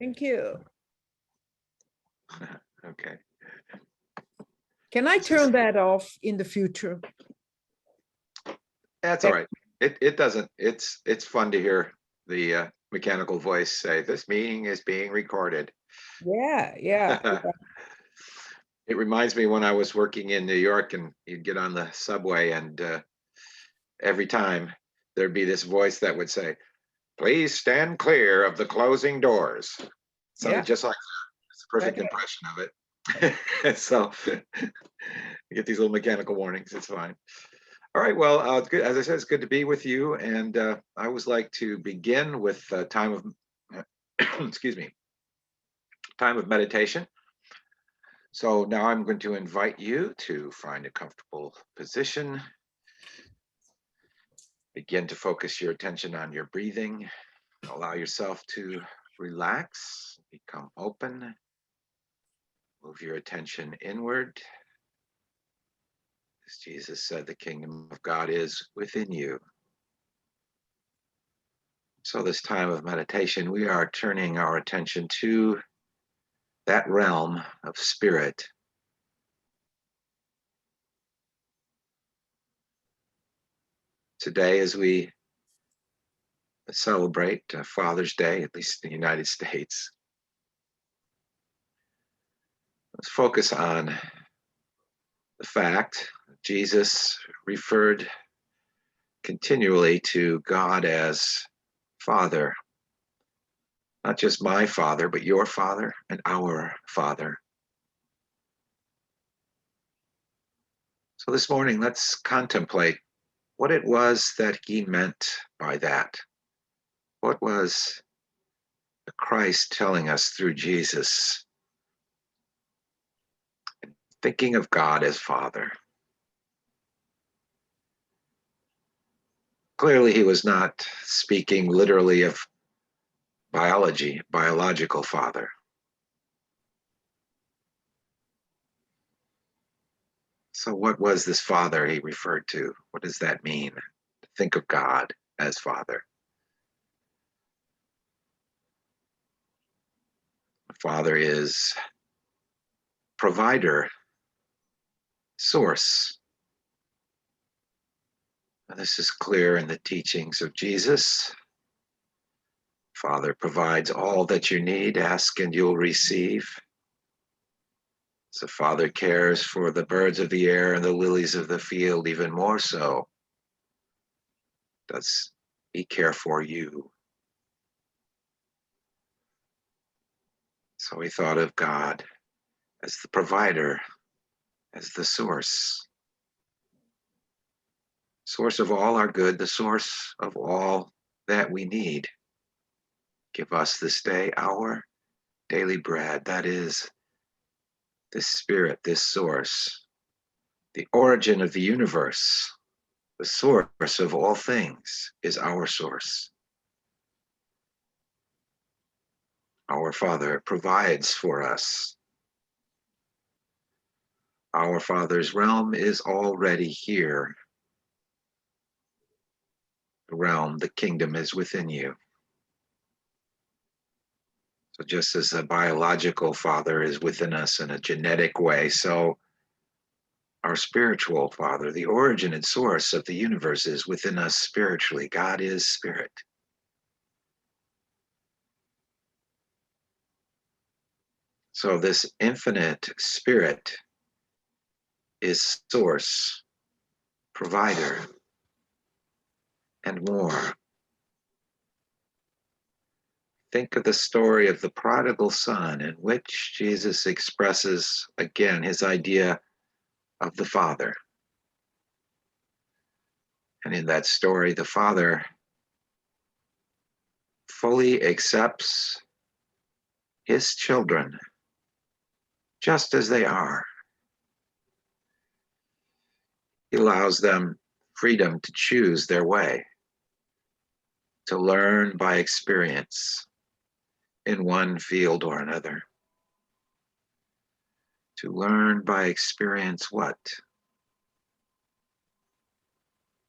Thank you. Okay. Can I turn that off in the future? That's all right. It doesn't. It's fun to hear the mechanical voice say, "This meeting is being recorded." Yeah. It reminds me when I was working in New York, and you'd get on the subway, and every time there'd be this voice that would say, "Please stand clear of the closing doors." It sounded just like that. It's a perfect impression of it. So you get these little mechanical warnings. It's fine. All right. Well, it's good. As I said, it's good to be with you. And I always like to begin with time of, excuse me, time of meditation. So now I'm going to invite you to find a comfortable position. Begin to focus your attention on your breathing. Allow yourself to relax, become open. Move your attention inward. As Jesus said, the kingdom of God is within you. So this time of meditation, we are turning our attention to that realm of spirit. Today, as we celebrate Father's Day, at least in the United States, let's focus on the fact that Jesus referred continually to God as Father. Not just my Father, but your Father and our Father. So this morning, let's contemplate what it was that he meant by that. What was Christ telling us through Jesus? Thinking of God as Father. Clearly, he was not speaking literally of biological father. So what was this Father he referred to? What does that mean? To think of God as Father. Father is provider, source. And this is clear in the teachings of Jesus. Father provides all that you need. Ask and you'll receive. So Father cares for the birds of the air and the lilies of the field, even more so. Does he care for you? So he thought of God as the provider, as the source. Source of all our good, the source of all that we need. Give us this day our daily bread. That is this spirit, this source, the origin of the universe, the source of all things is our source. Our Father provides for us. Our Father's realm is already here. The realm, the kingdom is within you. So just as a biological Father is within us in a genetic way, so our spiritual Father, the origin and source of the universe, is within us spiritually. God is spirit. So this infinite spirit is source, provider, and more. Think of the story of the prodigal son, in which Jesus expresses again his idea of the Father. And in that story, the Father fully accepts his children just as they are. He allows them freedom to choose their way, to learn by experience in one field or another. To learn by experience what?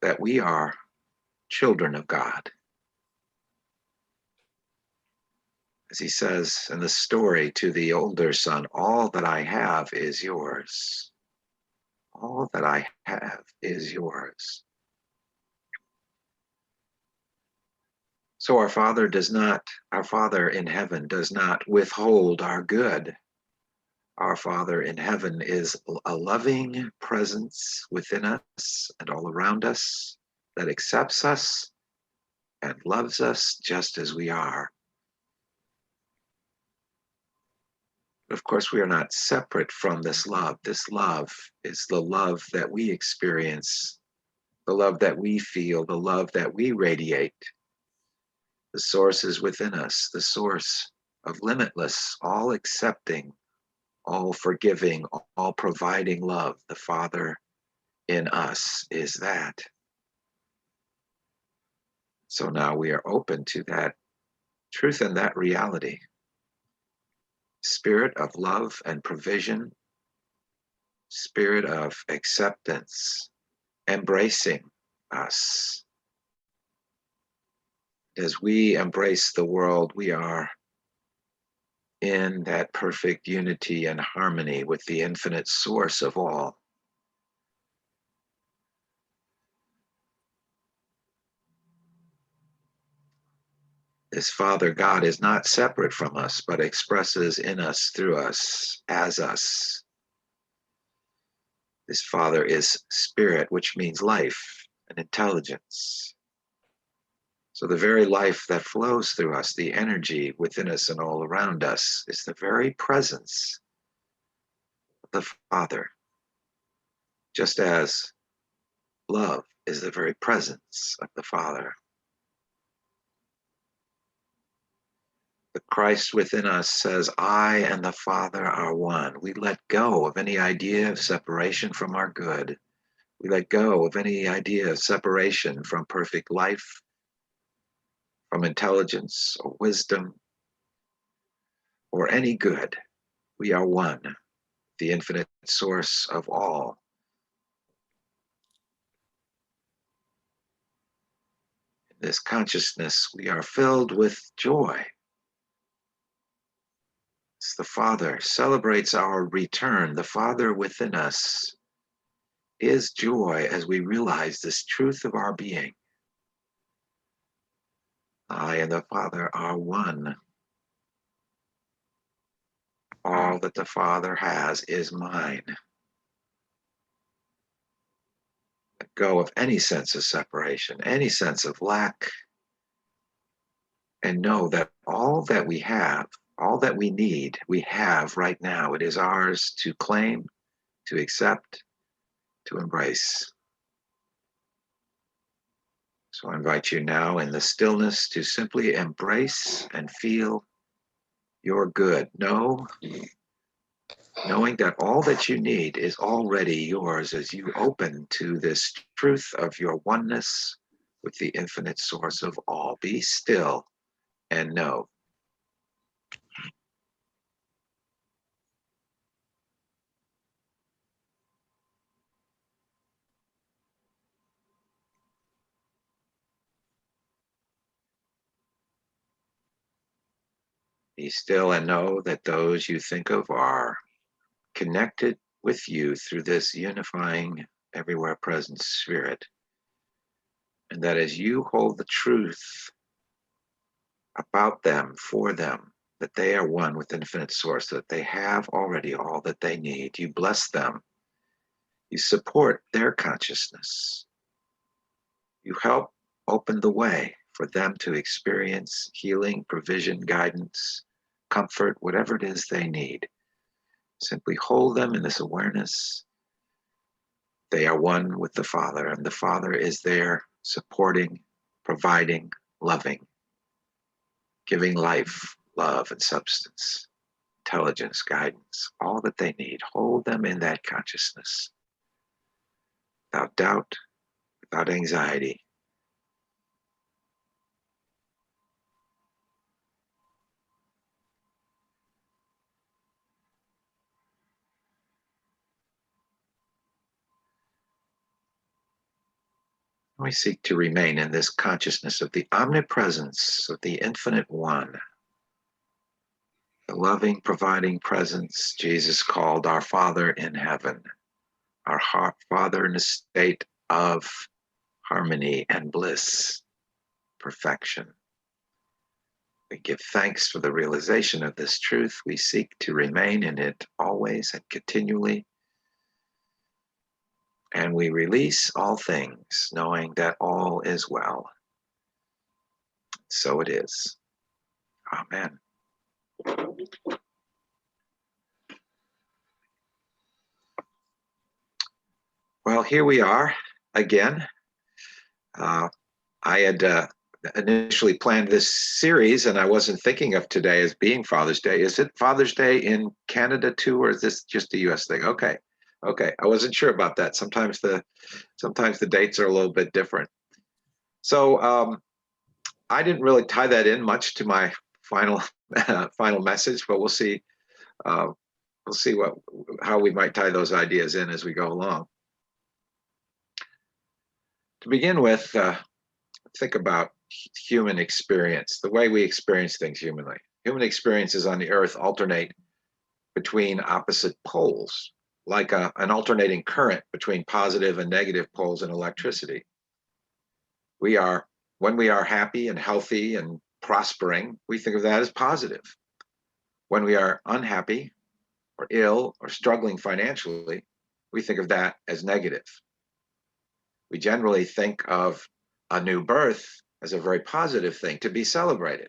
That we are children of God. As he says in the story to the older son, all that I have is yours. All that I have is yours. So our Father in heaven does not withhold our good. Our Father in heaven is a loving presence within us and all around us that accepts us and loves us just as we are. Of course, we are not separate from this love. This love is the love that we experience, the love that we feel, the love that we radiate. The source is within us, the source of limitless, all accepting, all forgiving, all providing love. The Father in us is that. So now we are open to that truth and that reality. Spirit of love and provision, spirit of acceptance, embracing us. As we embrace the world, we are in that perfect unity and harmony with the infinite source of all. This Father God is not separate from us, but expresses in us, through us, as us. This Father is spirit, which means life and intelligence. So the very life that flows through us, the energy within us and all around us, is the very presence of the Father. Just as love is the very presence of the Father. The Christ within us says, I and the Father are one. We let go of any idea of separation from our good. We let go of any idea of separation from perfect life, from intelligence or wisdom, or any good. We are one, the infinite source of all. In this consciousness, we are filled with joy. As the Father celebrates our return, the Father within us is joy as we realize this truth of our being. I and the Father are one. All that the Father has is mine. Let go of any sense of separation, any sense of lack, and know that all that we have, all that we need, we have right now. It is ours to claim, to accept, to embrace. So I invite you now in the stillness to simply embrace and feel your good. Knowing that all that you need is already yours as you open to this truth of your oneness with the infinite source of all. Be still and know. Be still and know that those you think of are connected with you through this unifying, everywhere present spirit. And that as you hold the truth about them, for them, that they are one with infinite source, that they have already all that they need, you bless them. You support their consciousness. You help open the way for them to experience healing, provision, guidance, comfort, whatever it is they need. Simply hold them in this awareness. They are one with the Father, and the Father is there supporting, providing, loving, giving life, love, and substance, intelligence, guidance, all that they need. Hold them in that consciousness without doubt, without anxiety. We seek to remain in this consciousness of the omnipresence of the infinite one, the loving, providing presence Jesus called our Father in heaven, our Father in a state of harmony and bliss, perfection. We give thanks for the realization of this truth. We seek to remain in it always and continually. And we release all things, knowing that all is well. So it is. Amen. Well, here we are again. I had initially planned this series, and I wasn't thinking of today as being Father's Day. Is it Father's Day in Canada too, or is this just a U.S. thing? Okay, I wasn't sure about that. Sometimes the dates are a little bit different. So I didn't really tie that in much to my final message, but we'll see. We'll see how we might tie those ideas in as we go along. To begin with, think about human experience, the way we experience things humanly. Human experiences on the earth alternate between opposite poles, like an alternating current between positive and negative poles in electricity. When we are happy and healthy and prospering, we think of that as positive. When we are unhappy or ill or struggling financially, we think of that as negative. We generally think of a new birth as a very positive thing to be celebrated.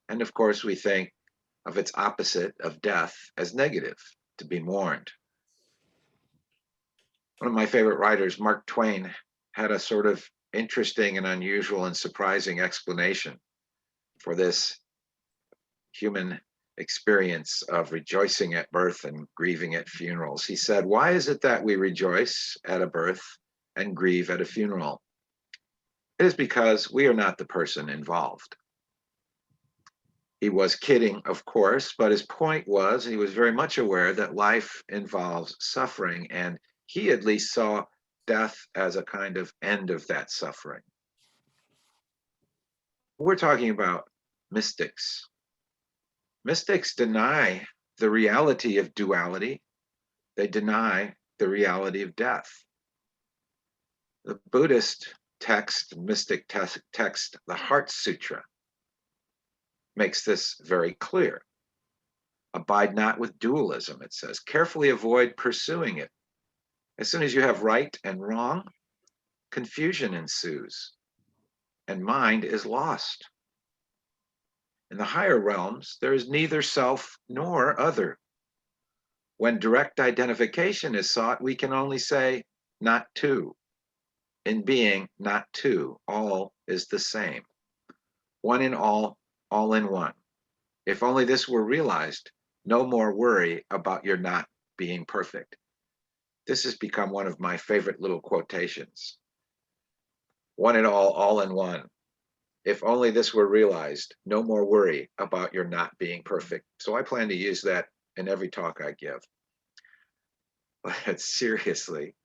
And of course, we think of its opposite of death as negative, to be mourned. One of my favorite writers, Mark Twain, had a sort of interesting and unusual and surprising explanation for this human experience of rejoicing at birth and grieving at funerals. He said, "Why is it that we rejoice at a birth and grieve at a funeral? It is because we are not the person involved." He was kidding, of course, but his point was he was very much aware that life involves suffering, and he at least saw death as a kind of end of that suffering. We're talking about mystics. Mystics deny the reality of duality. They deny the reality of death. The Buddhist text, mystic text, the Heart Sutra, makes this very clear. Abide not with dualism, it says. Carefully avoid pursuing it. As soon as you have right and wrong, confusion ensues, and mind is lost. In the higher realms, there is neither self nor other. When direct identification is sought, we can only say, not two. In being, not two, all is the same. One in all in one. If only this were realized, no more worry about your not being perfect. This has become one of my favorite little quotations. One in all in one. If only this were realized, no more worry about your not being perfect. So I plan to use that in every talk I give. But seriously,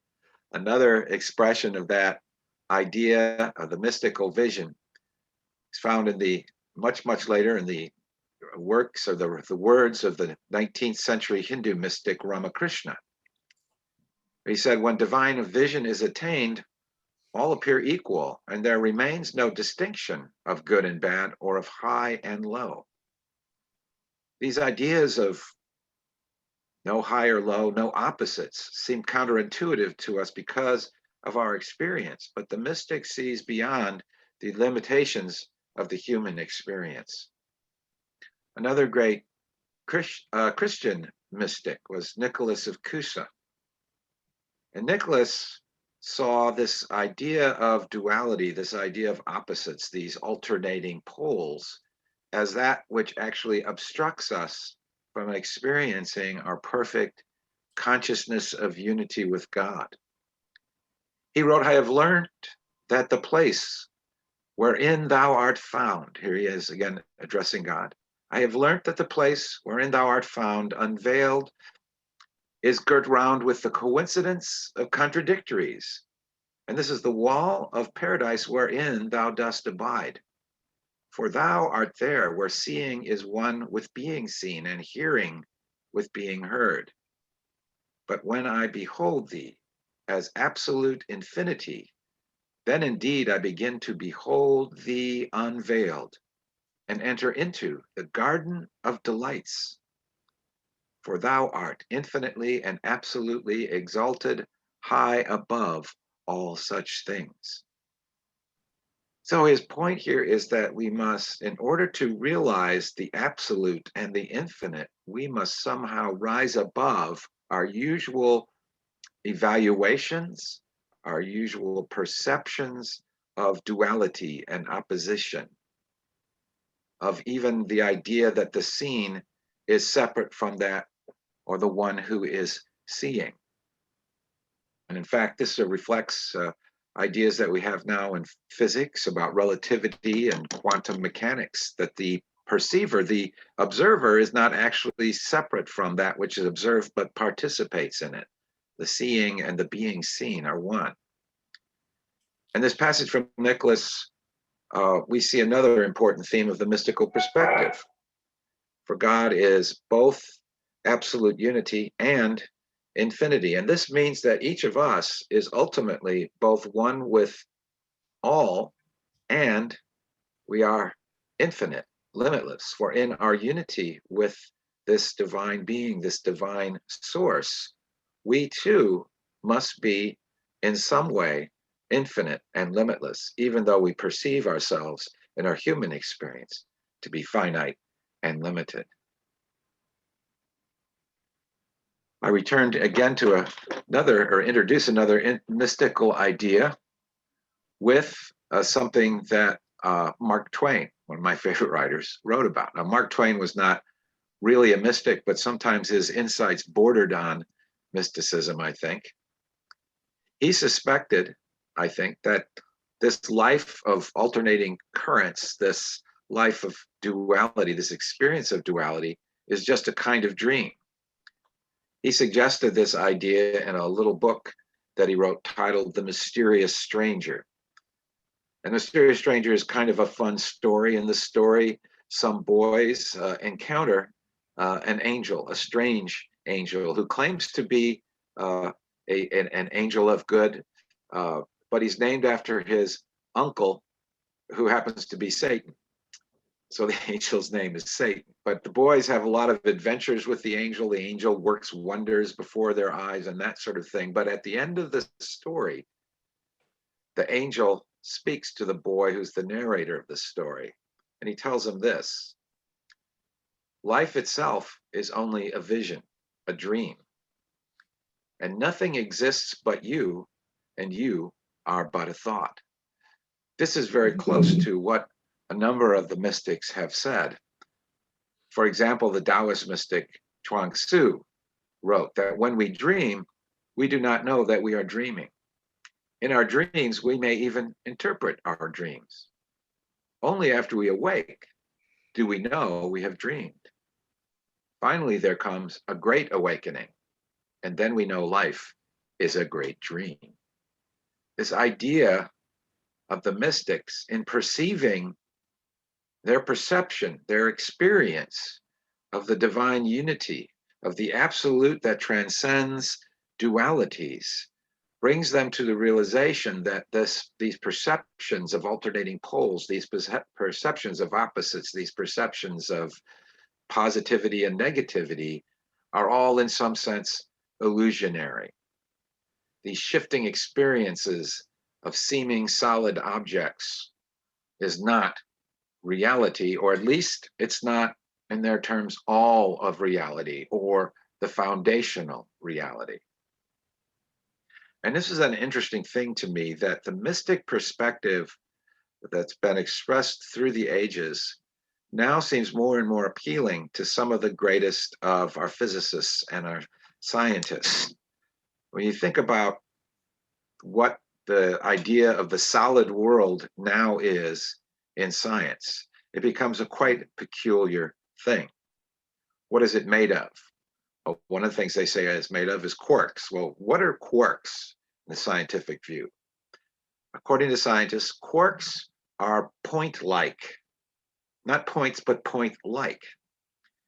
another expression of that idea of the mystical vision is found in the much later in the works or the words of the 19th century Hindu mystic Ramakrishna. He said, when divine vision is attained, all appear equal, and there remains no distinction of good and bad or of high and low. These ideas of no high or low, no opposites, seem counterintuitive to us because of our experience, but the mystic sees beyond the limitations of the human experience. Another great Christian mystic was Nicholas of Cusa. And Nicholas saw this idea of duality, this idea of opposites, these alternating poles, as that which actually obstructs us from experiencing our perfect consciousness of unity with God. He wrote, I have learned that the place wherein thou art found, here he is again addressing God, I have learned that the place wherein thou art found unveiled is girt round with the coincidence of contradictories. And this is the wall of paradise wherein thou dost abide. For thou art there where seeing is one with being seen and hearing with being heard. But when I behold thee as absolute infinity, then indeed I begin to behold thee unveiled and enter into the garden of delights. For thou art infinitely and absolutely exalted high above all such things. So his point here is that we must, in order to realize the absolute and the infinite, we must somehow rise above our usual evaluations, our usual perceptions of duality and opposition, of even the idea that the seen is separate from that or the one who is seeing. And in fact, this reflects ideas that we have now in physics about relativity and quantum mechanics, that the perceiver, the observer, is not actually separate from that which is observed, but participates in it. The seeing and the being seen are one. And this passage from Nicholas, we see another important theme of the mystical perspective. For God is both absolute unity and infinity. And this means that each of us is ultimately both one with all, and we are infinite, limitless. For in our unity with this divine being, this divine source, we too must be in some way infinite and limitless, even though we perceive ourselves in our human experience to be finite and limited. I returned again to introduce another mystical idea with something that Mark Twain, one of my favorite writers, wrote about. Now, Mark Twain was not really a mystic, but sometimes his insights bordered on mysticism, I think. He suspected, I think, that this life of alternating currents, this life of duality, this experience of duality, is just a kind of dream. He suggested this idea in a little book that he wrote titled The Mysterious Stranger. And The Mysterious Stranger is kind of a fun story. In the story, some boys encounter an angel, a strange angel, who claims to be an angel of good, but he's named after his uncle, who happens to be Satan. So the angel's name is Satan. But the boys have a lot of adventures with the angel. The angel works wonders before their eyes and that sort of thing. But at the end of the story, the angel speaks to the boy who's the narrator of the story. And he tells him this: life itself is only a vision, a dream. And nothing exists but you, and you are but a thought. This is very close to what a number of the mystics have said. For example, the Taoist mystic Chuang Tzu wrote that when we dream, we do not know that we are dreaming. In our dreams, we may even interpret our dreams. Only after we awake do we know we have dreamed. Finally, there comes a great awakening, and then we know life is a great dream. This idea of the mystics in perceiving their perception, their experience of the divine unity, of the absolute that transcends dualities, brings them to the realization that these perceptions of alternating poles, these perceptions of opposites, these perceptions of positivity and negativity are all in some sense illusionary. These shifting experiences of seeming solid objects is not reality, or at least it's not, in their terms, all of reality or the foundational reality. And this is an interesting thing to me, that the mystic perspective that's been expressed through the ages now seems more and more appealing to some of the greatest of our physicists and our scientists. When you think about what the idea of the solid world now is in science, it becomes a quite peculiar thing. What is it made of? Well, one of the things they say it's made of is quarks. Well, what are quarks in the scientific view? According to scientists, quarks are point-like. not points, but point-like.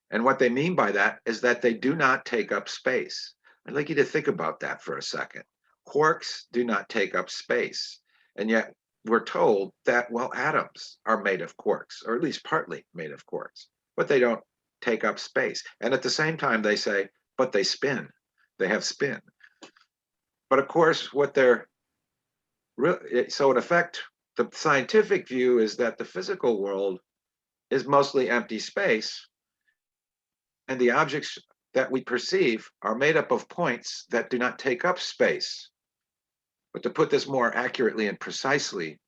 And what they mean by that is that they do not take up space. I'd like you to think about that for a second. Quarks do not take up space. And yet we're told that, well, atoms are made of quarks, or at least partly made of quarks, but they don't take up space. And at the same time, they say, but they spin. They have spin. But of course, what they're so in effect, the scientific view is that the physical world is mostly empty space, and the objects that we perceive are made up of points that do not take up space. But to put this more accurately and precisely,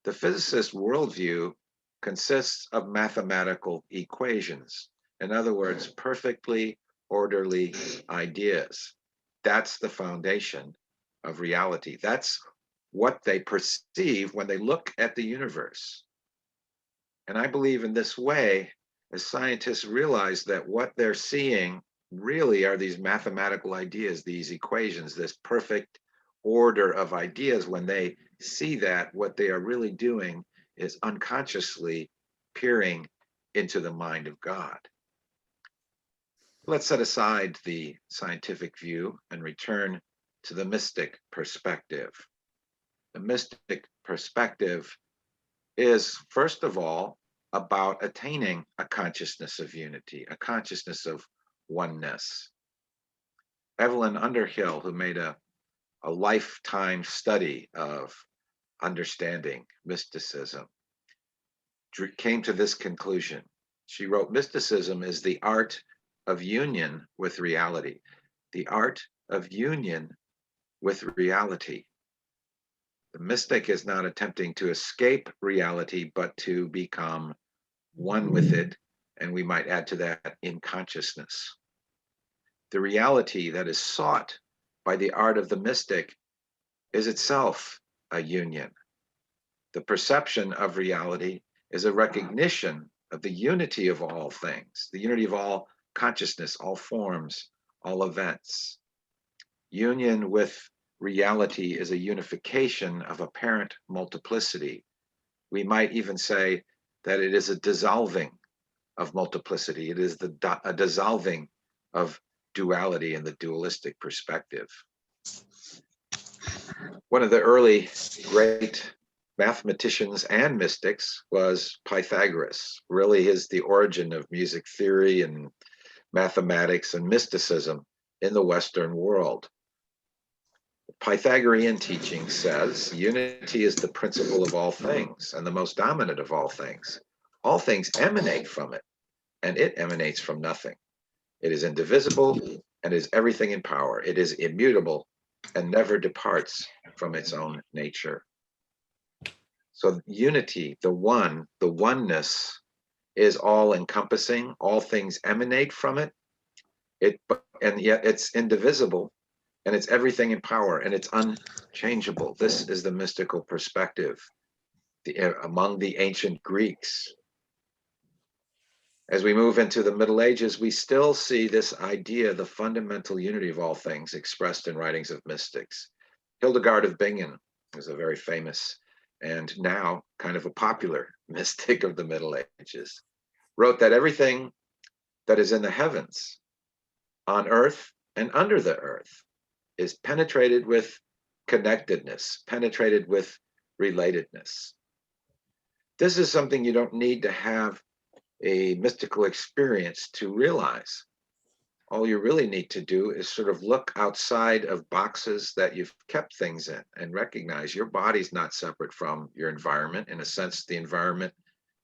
the physicist worldview consists of mathematical equations. In other words, perfectly orderly ideas. That's the foundation of reality. That's what they perceive when they look at the universe. And I believe in this way, as scientists realize that what they're seeing really are these mathematical ideas, these equations, this perfect order of ideas. When they see that, what they are really doing is unconsciously peering into the mind of God. Let's set aside the scientific view and return to the mystic perspective. The mystic perspective is, first of all, about attaining a consciousness of unity, a consciousness of oneness. Evelyn Underhill, who made a lifetime study of understanding mysticism, came to this conclusion. She wrote, "Mysticism is the art of union with reality." The art of union with reality. The mystic is not attempting to escape reality, but to become one with it, and we might add to that, in consciousness. The reality that is sought by the art of the mystic is itself a union. The perception of reality is a recognition of the unity of all things, the unity of all consciousness, all forms, all events. Union with reality is a unification of apparent multiplicity. We might even say that it is a dissolving of multiplicity. It is a dissolving of duality and the dualistic perspective. One of the early great mathematicians and mystics was Pythagoras. Really is the origin of music theory and mathematics and mysticism in the Western world. Pythagorean teaching says unity is the principle of all things and the most dominant of all things. All things emanate from it, and it emanates from nothing. It is indivisible and is everything in power. It is immutable and never departs from its own nature. So unity, the one, the oneness, is all encompassing. All things emanate from it. And yet it's indivisible, and it's everything in power, and it's unchangeable. This is the mystical perspective among the ancient Greeks. As we move into the Middle Ages, we still see this idea, the fundamental unity of all things, expressed in writings of mystics. Hildegard of Bingen is a very famous and now kind of a popular mystic of the Middle Ages, wrote that everything that is in the heavens, on earth, and under the earth is penetrated with connectedness, penetrated with relatedness. This is something you don't need to have a mystical experience to realize. All you really need to do is sort of look outside of boxes that you've kept things in and recognize your body's not separate from your environment. In a sense, the environment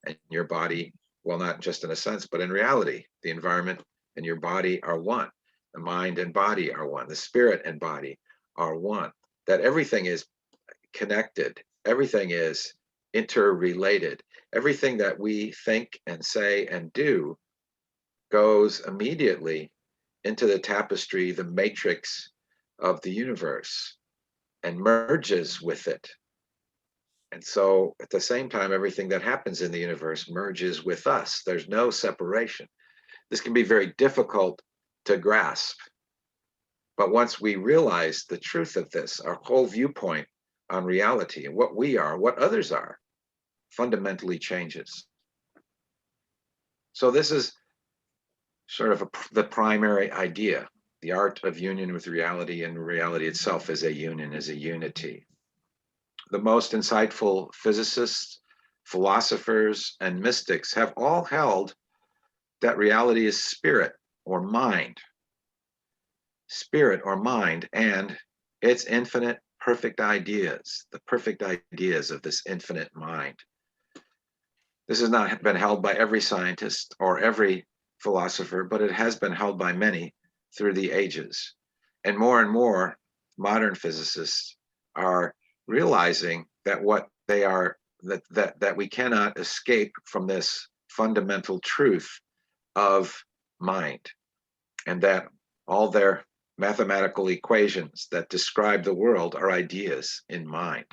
and your body, well, not just in a sense, but in reality, the environment and your body are one. The mind and body are one. The spirit and body are one. That everything is connected. Everything is interrelated. Everything that we think and say and do goes immediately into the tapestry, the matrix of the universe, and merges with it. And so at the same time, everything that happens in the universe merges with us. There's no separation. This can be very difficult to grasp. But once we realize the truth of this, our whole viewpoint on reality and what we are, what others are, fundamentally changes. So this is sort of the primary idea, the art of union with reality, and reality itself is a union, is a unity. The most insightful physicists, philosophers, and mystics have all held that reality is spirit or mind. Spirit or mind and its infinite perfect ideas, the perfect ideas of this infinite mind. This has not been held by every scientist or every philosopher, but it has been held by many through the ages. And more modern physicists are realizing that what they are, that we cannot escape from this fundamental truth of mind, and that all their mathematical equations that describe the world are ideas in mind.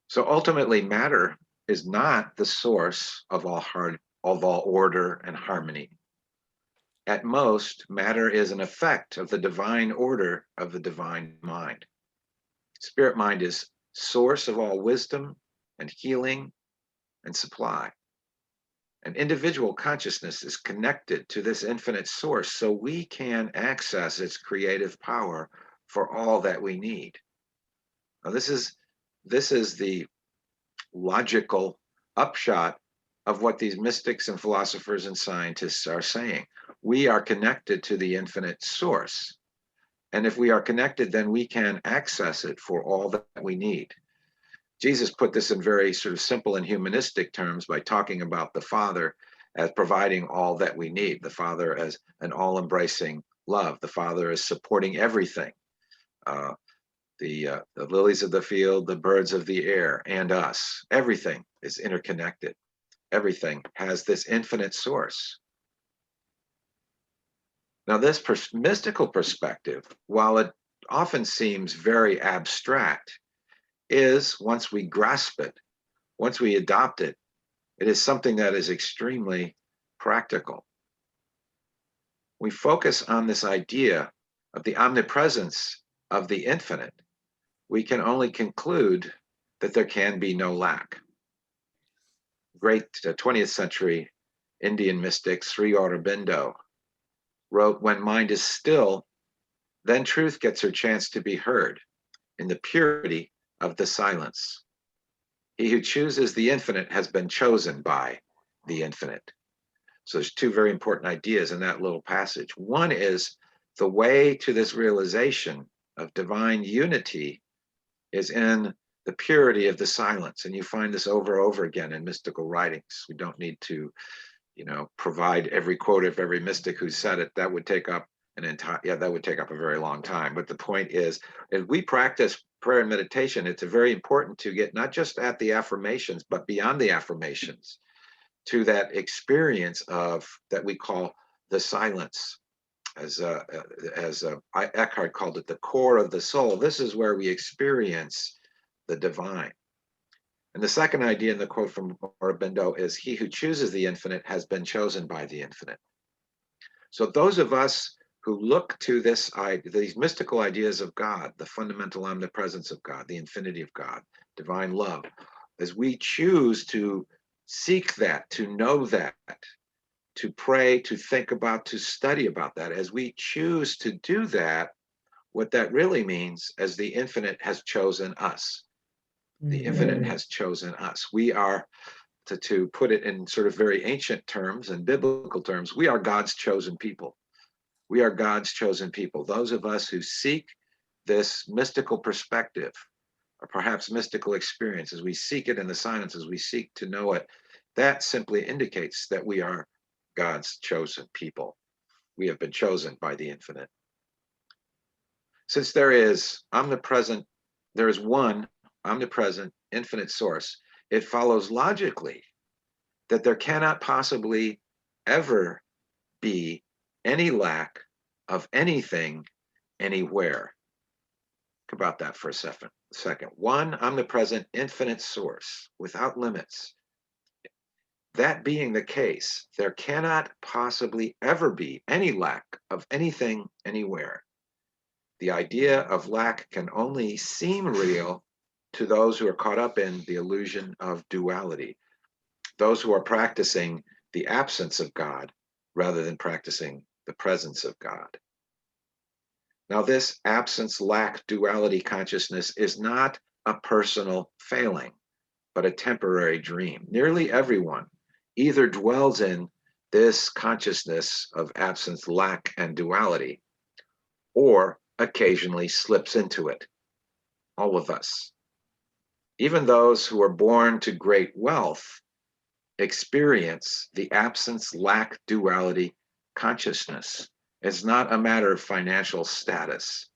So ultimately, matter is not the source of all order and harmony. At most, matter is an effect of the divine order of the divine mind. Spirit mind is source of all wisdom and healing and supply. And individual consciousness is connected to this infinite source, so we can access its creative power for all that we need. Now, this is the logical upshot of what these mystics and philosophers and scientists are saying. We are connected to the infinite source. And if we are connected, then we can access it for all that we need. Jesus put this in very sort of simple and humanistic terms by talking about the Father as providing all that we need, the Father as an all-embracing love, the Father as supporting everything. The lilies of the field, the birds of the air, and us. Everything is interconnected. Everything has this infinite source. Now, this mystical perspective, while it often seems very abstract, is, once we grasp it, once we adopt it, it is something that is extremely practical. We focus on this idea of the omnipresence of the infinite. We can only conclude that there can be no lack. Great 20th century Indian mystic Sri Aurobindo wrote, "When mind is still, then truth gets her chance to be heard in the purity of the silence. He who chooses the infinite has been chosen by the infinite." So there's two very important ideas in that little passage. One is the way to this realization of divine unity is in the purity of the silence. And you find this over and over again in mystical writings. We don't need to, provide every quote of every mystic who said it. That would take up that would take up a very long time. But the point is, as we practice prayer and meditation, it's very important to get not just at the affirmations, but beyond the affirmations, to that experience of that we call the silence, as Eckhart called it, the core of the soul. This is where we experience the divine. And the second idea in the quote from Aurobindo is, "He who chooses the infinite has been chosen by the infinite." So those of us who look to these mystical ideas of God, the fundamental omnipresence of God, the infinity of God, divine love, as we choose to seek that, to know that, to pray, to think about, to study about that, as we choose to do that, what that really means is the infinite has chosen us. The infinite has chosen us. We are, to put it in sort of very ancient terms and biblical terms, we are God's chosen people. We are God's chosen people. Those of us who seek this mystical perspective, or perhaps mystical experience, as we seek it in the silence, as we seek to know it, that simply indicates that we are God's chosen people. We have been chosen by the infinite. Since there is one omnipresent, infinite source, it follows logically that there cannot possibly ever be any lack of anything anywhere. Think about that for a second. One omnipresent, infinite source without limits. That being the case, there cannot possibly ever be any lack of anything anywhere. The idea of lack can only seem real to those who are caught up in the illusion of duality, those who are practicing the absence of God rather than practicing the presence of God. Now, this absence-lack duality consciousness is not a personal failing, but a temporary dream. Nearly everyone either dwells in this consciousness of absence, lack, and duality, or occasionally slips into it. All of us. Even those who are born to great wealth experience the absence, lack, duality consciousness. It's not a matter of financial status.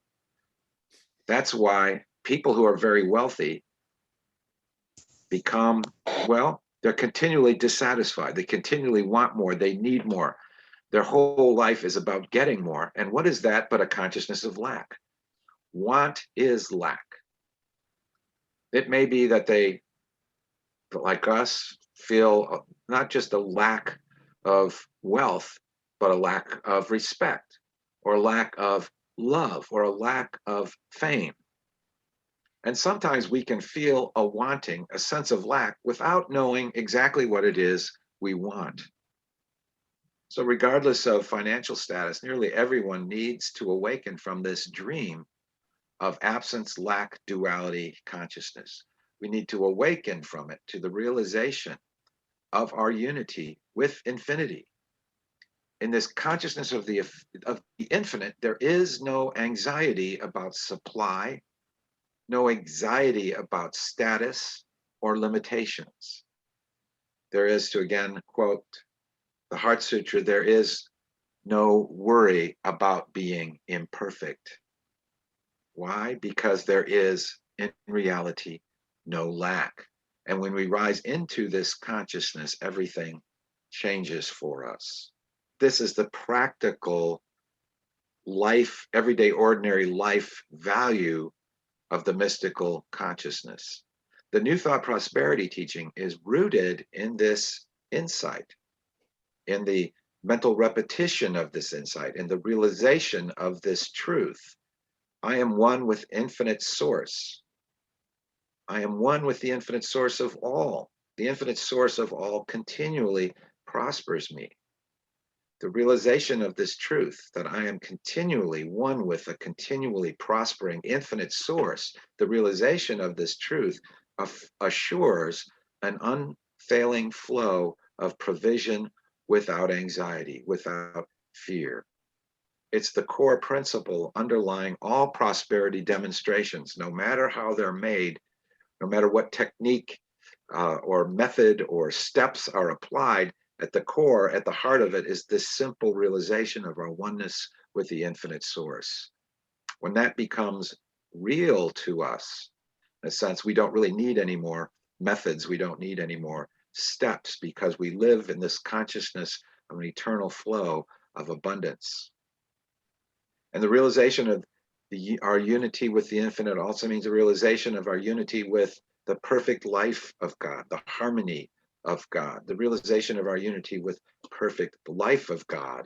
That's why people who are very wealthy become, well, they're continually dissatisfied. They continually want more. They need more. Their whole life is about getting more. And what is that but a consciousness of lack? Want is lack. It may be that they, like us, feel not just a lack of wealth, but a lack of respect, or a lack of love, or a lack of fame. And sometimes we can feel a wanting, a sense of lack, without knowing exactly what it is we want. So regardless of financial status, nearly everyone needs to awaken from this dream of absence, lack, duality consciousness. We need to awaken from it to the realization of our unity with infinity. In this consciousness of the infinite, there is no anxiety about supply, no anxiety about status or limitations. There is, to again quote the Heart Sutra, there is no worry about being imperfect. Why? Because there is, in reality, no lack. And when we rise into this consciousness, everything changes for us. This is the practical life, everyday, ordinary life value of the mystical consciousness. The New Thought prosperity teaching is rooted in this insight, in the mental repetition of this insight, in the realization of this truth. I am one with infinite source. I am one with the infinite source of all. The infinite source of all continually prospers me. The realization of this truth, that I am continually one with a continually prospering infinite source, the realization of this truth assures an unfailing flow of provision without anxiety, without fear. It's the core principle underlying all prosperity demonstrations, no matter how they're made, no matter what technique or method or steps are applied. At the core, at the heart of it, is this simple realization of our oneness with the infinite source. When that becomes real to us, in a sense, we don't really need any more methods. We don't need any more steps, because we live in this consciousness of an eternal flow of abundance. And the realization of our unity with the infinite also means a realization of our unity with the perfect life of God, the harmony of God. The realization of our unity with perfect life of God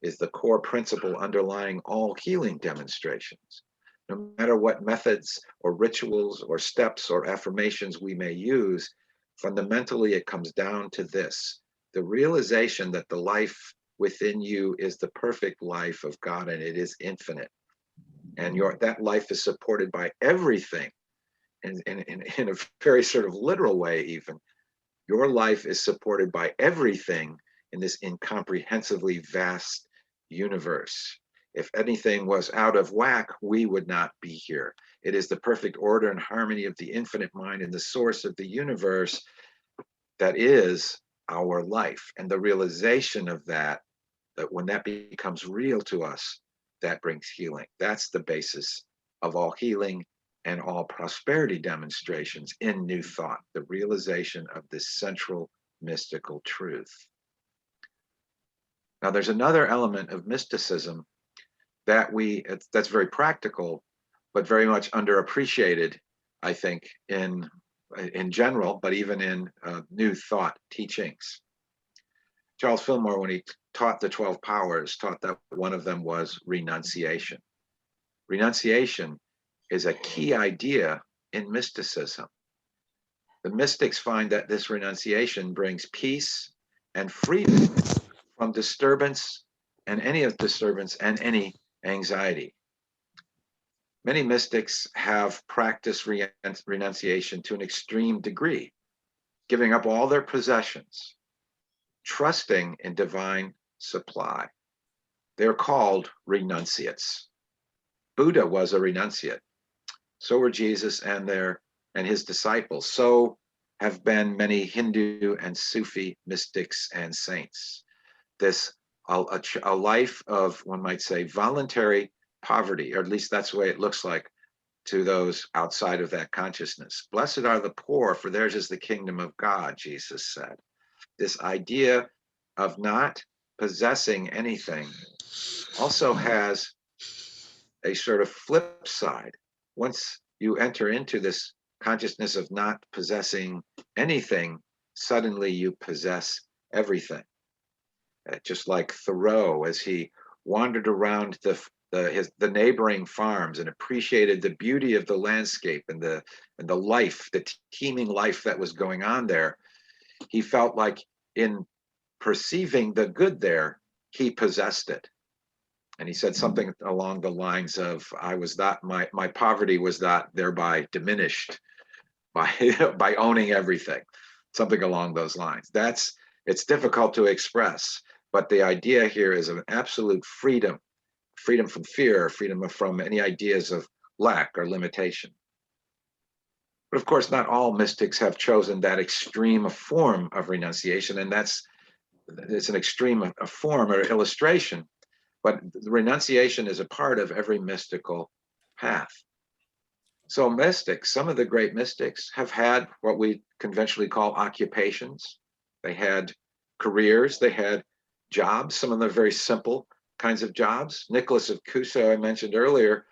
is the core principle underlying all healing demonstrations. No matter what methods or rituals or steps or affirmations we may use, fundamentally it comes down to this: the realization that the life within you is the perfect life of God, and it is infinite. And that life is supported by everything, and in a very sort of literal way even. Your life is supported by everything in this incomprehensibly vast universe. If anything was out of whack, we would not be here. It is the perfect order and harmony of the infinite mind and the source of the universe that is our life. And the realization of that when that becomes real to us, that brings healing. That's the basis of all healing and all prosperity demonstrations in New Thought, the realization of this central mystical truth. Now, there's another element of mysticism that's very practical, but very much underappreciated, I think, in general, but even in New Thought teachings. Charles Fillmore, when he taught the 12 powers, taught that one of them was renunciation. Renunciation is a key idea in mysticism. The mystics find that this renunciation brings peace and freedom from disturbance and any anxiety. Many mystics have practiced renunciation to an extreme degree, giving up all their possessions, trusting in divine supply. They're called renunciates. Buddha was a renunciate. So were Jesus and his disciples. So have been many Hindu and Sufi mystics and saints. This a life of, one might say, voluntary poverty, or at least that's the way it looks like to those outside of that consciousness. Blessed are the poor, for theirs is the kingdom of God, Jesus said. This idea of not possessing anything also has a sort of flip side. Once you enter into this consciousness of not possessing anything, suddenly you possess everything. Just like Thoreau, as he wandered around the neighboring farms and appreciated the beauty of the landscape and the life, the teeming life that was going on there, he felt like in perceiving the good there, he possessed it. And he said something along the lines of, my poverty was not thereby diminished by owning everything, something along those lines. It's difficult to express, but the idea here is an absolute freedom from fear, freedom from any ideas of lack or limitation. But of course, not all mystics have chosen that extreme form of renunciation, and it's an extreme form or illustration, but the renunciation is a part of every mystical path. So mystics, some of the great mystics have had what we conventionally call occupations. They had careers, they had jobs, some of them very simple kinds of jobs. Nicholas of Cusa, I mentioned earlier,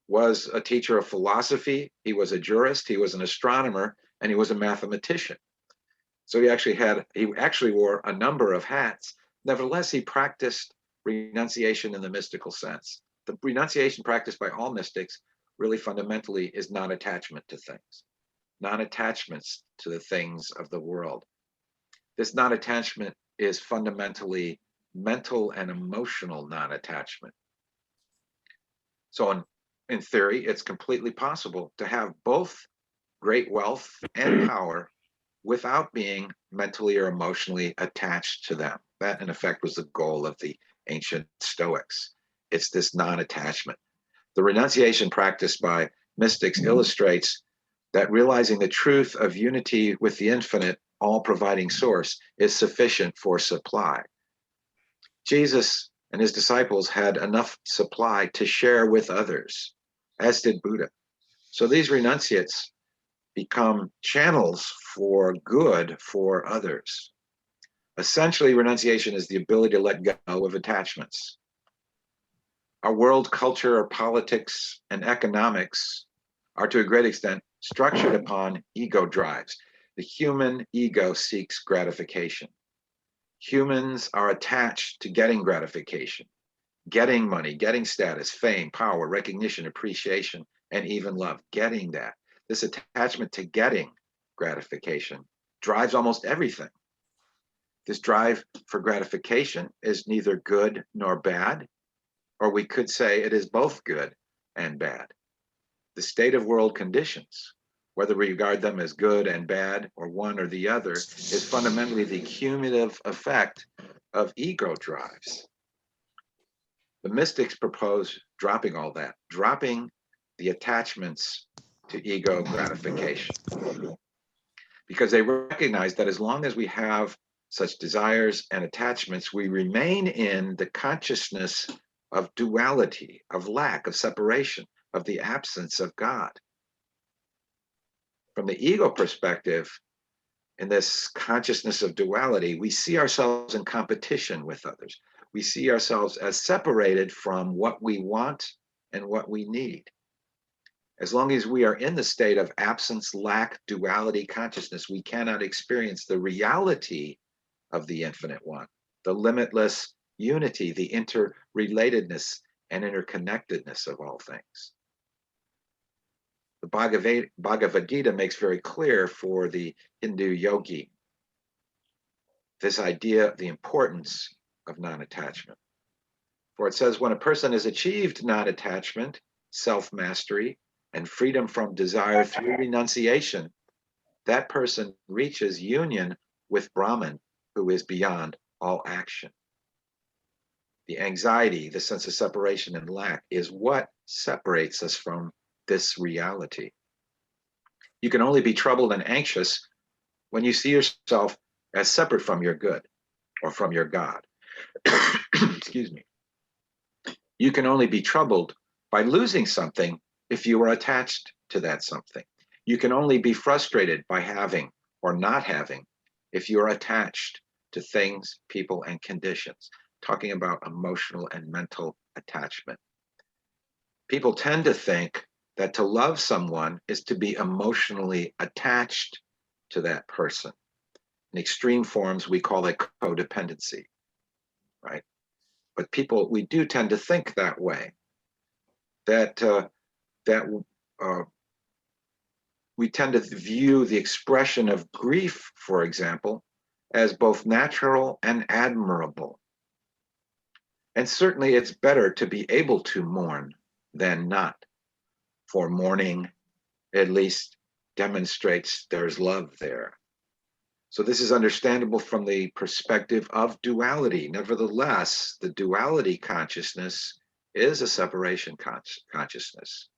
was a teacher of philosophy. He was a jurist, he was an astronomer, and he was a mathematician. So he actually wore a number of hats. Nevertheless, he practiced renunciation in the mystical sense. The renunciation practiced by all mystics really fundamentally is non-attachment to things, non-attachments to the things of the world. This non-attachment is fundamentally mental and emotional non-attachment. So in theory, it's completely possible to have both great wealth and power without being mentally or emotionally attached to them. That, in effect, was the goal of the ancient Stoics. It's this non-attachment. The renunciation practiced by mystics illustrates that realizing the truth of unity with the infinite, all-providing source is sufficient for supply. Jesus and his disciples had enough supply to share with others, as did Buddha. So these renunciates become channels for good for others. Essentially, renunciation is the ability to let go of attachments. Our world, culture, our politics, and economics are to a great extent structured upon ego drives. The human ego seeks gratification. Humans are attached to getting gratification, getting money, getting status, fame, power, recognition, appreciation, and even love. Getting that. This attachment to getting gratification drives almost everything. This drive for gratification is neither good nor bad, or we could say it is both good and bad. The state of world conditions, whether we regard them as good and bad or one or the other, is fundamentally the cumulative effect of ego drives. The mystics propose dropping all that, dropping the attachments to ego gratification, because they recognize that as long as we have such desires and attachments, we remain in the consciousness of duality, of lack, of separation, of the absence of God. From the ego perspective, in this consciousness of duality, we see ourselves in competition with others. We see ourselves as separated from what we want and what we need. As long as we are in the state of absence, lack, duality consciousness, we cannot experience the reality of the infinite one, the limitless unity, the interrelatedness and interconnectedness of all things. The Bhagavad Gita makes very clear for the Hindu yogi this idea of the importance of non-attachment. For it says, when a person has achieved non-attachment, self-mastery, and freedom from desire through renunciation, that person reaches union with Brahman, who is beyond all action. The anxiety, the sense of separation and lack, is what separates us from this reality. You can only be troubled and anxious when you see yourself as separate from your good or from your God. Excuse me. You can only be troubled by losing something if you are attached to that something. You can only be frustrated by having or not having if you are attached to things, people, and conditions. Talking about emotional and mental attachment. People tend to think that to love someone is to be emotionally attached to that person. In extreme forms, we call it codependency, right? But people, we do tend to think that way, that we tend to view the expression of grief, for example, as both natural and admirable. And certainly it's better to be able to mourn than not, for mourning at least demonstrates there's love there. So this is understandable from the perspective of duality. Nevertheless, the duality consciousness is a separation consciousness.